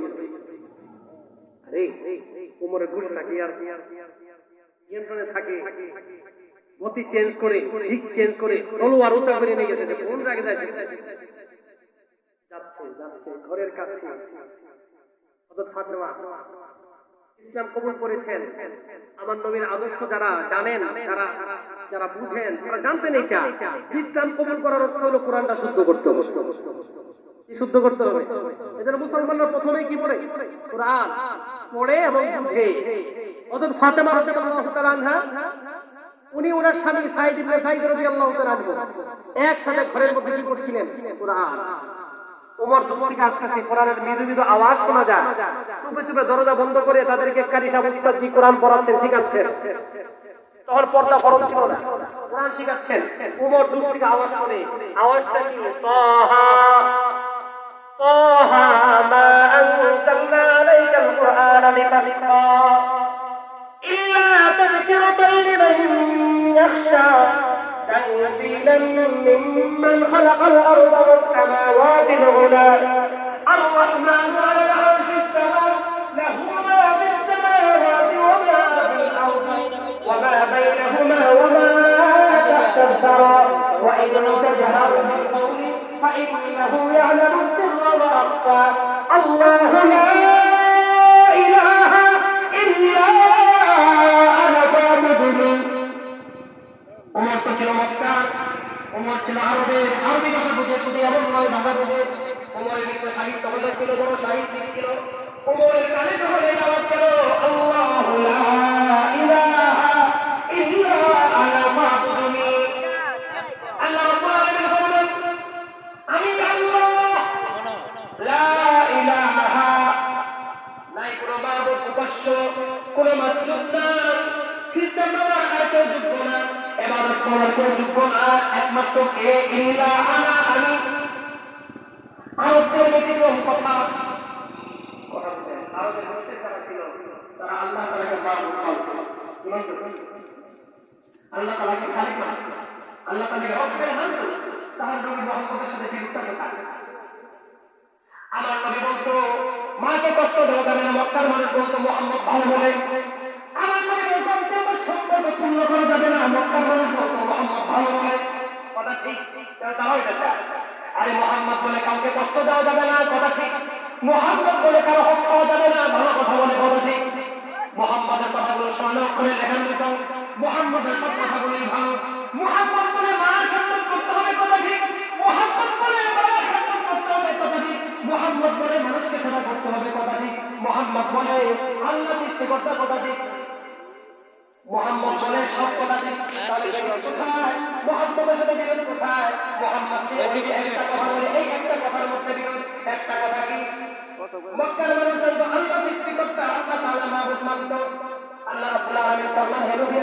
আরে উমরের ঘুষটা কি আর নিয়ন্ত্রণে থাকে? গতি চেঞ্জ করে, দিক চেঞ্জ করে, তলোয়ার উঁচা করে নিয়ে গেছে। কোন জায়গায় যাচ্ছে? যাচ্ছে যাচ্ছে ঘরের কাছে। হযরত ফাতেমা ইসলাম কবুল করেছেন। আমার নবীর আদর্শ যারা জানেন, যারা বুঝেন, তারা জানতেন এটা ইসলাম কবুল করার অর্থ হলো কোরআনটা শুদ্ধ করতে হবে। কি শুদ্ধ করতে হবে? এজন্য মুসলমানরা প্রথমেই কি পড়ে? কোরআন পড়ে এবং বুঝে। হযরত ফাতেমা রাদিয়াল্লাহু তাআলা আনহা, উনি ওনার স্বামী সাঈদ ইবনে সাঈদ রাদিয়াল্লাহু তাআলা আনহু একসাথে ঘরের মধ্যে কি করছিলেন? কোরআন। ওমর দুপুরকে আসতেছে, কোরআনের মৃদু মৃদু আওয়াজ শোনা যায়। চুপে চুপে দরজা বন্ধ করে তাদেরকে কারি সাহেব উস্তাদ জি কোরআন পড়াচ্ছেন, শিখাচ্ছেন। তখন পর্দা ফরজ ছিল না, কোরআন শিখাচ্ছেন। ওমর দুপুরকে আওয়াজ শুনে, আওয়াজটা কি? তাহা তাহা মা আনজালনা আলাইকাল কুরআনা লিতাশকা ইল্লা তাযকিরাতাল লিমান ইয়াখশা تنزيلا ممن خلق الأرض والسماوات العلى الرحمن على العرش استوى له ما في السماوات وما في الأرض وما بينهما وما تحت الثرى وإن تجهر بالقول فإنه يعلم السر وأخفى الله لا إله إلا أنا فاعبدني ওমর তো ছিল মক্কা, ওমর ছিল আরবি ভাষা বুঝে, শুধু এমন নয় ভাষা বুঝে। ওমরের ভিতরে সাহিত্য ভাষা ছিল, বড় সাহিত্যিক ছিল। ওমরের কানে যখন এই আওয়াজ ছিল, আল্লাহু লা ইলাহা ইল্লা আনা ফাবুদুনি, আল্লাহ রাব্বুল আলামিন বলেন আমি আল্লাহ, লা ইলাহা, নাই কোনো মাবুদ উপাস্য, কোনো মাবুদ নাই, খ্রিস্টানরা এত যোগ্য না, এবাদত করার কেউ যোগ্য না, একমাত্র কে? ইল্লা আনা, আমি। আরবদের ব্যতিক্রম কথা বলতেন। আরবের মানুষের যারা ছিল, তারা আল্লাহ তাআলাকে মাবুদ মানত, আল্লাহ তাআলাকে খালিক মানত, আল্লাহ তাআলাকে রব্বের মানত। তাহার নবী মুহাম্মদের সাথে বিরোধিতা করতেন। আমার নবী বলতো মাকে কষ্ট দেওয়া যাবে না। মক্কার মানুষ বলতো মুহাম্মদ ভালো বলে। আমার নবী বলতো সম্পর্ক পূর্ণ করা যাবে না। মক্কার মানুষ বলতো মুহাম্মদ ভালো বলে। কথা ঠিক, তারাও এটা চায়। আরে মুহাম্মদ বলে কাউকে কষ্ট দেওয়া যাবে না, কথা ঠিক। মুহাম্মদ বলে কারো হক খাওয়া যাবে না, ভালো কথা বলে, কথা ঠিক। মুহাম্মদের কথাগুলো স্বর্ণ অক্ষরে লেখার মতো, মুহাম্মদের সব কথাগুলোই ভালো। মুহাম্মদ বলে মার খেদমত করতে হবে, কথা ঠিক। মুহাম্মদ বলে বাবার খেদমত করতে হবে, কথা ঠিক। মুহাম্মদ বলে মানুষকে সেবা করতে হবে, কথা ঠিক। মুহাম্মদ বলে আল্লাহ সৃষ্টি করতে, কথা ঠিক। মুহাম্মদ বলে সব কথা ঠিক। তাহলে কোথায় মুহাম্মদের সাথে বিরোধ? কোথায়? মুহাম্মদ একটা কথা বলে, এই একটা কথার মধ্যে বিরোধ। একটা কথা কি? মক্কার মানুষ বলতো আল্লাহ সৃষ্টি করতে, আল্লাহ তাআলা মাবুদ মানত। আল্লাহ রাব্বুল আলামিন ফরমান, হে নবী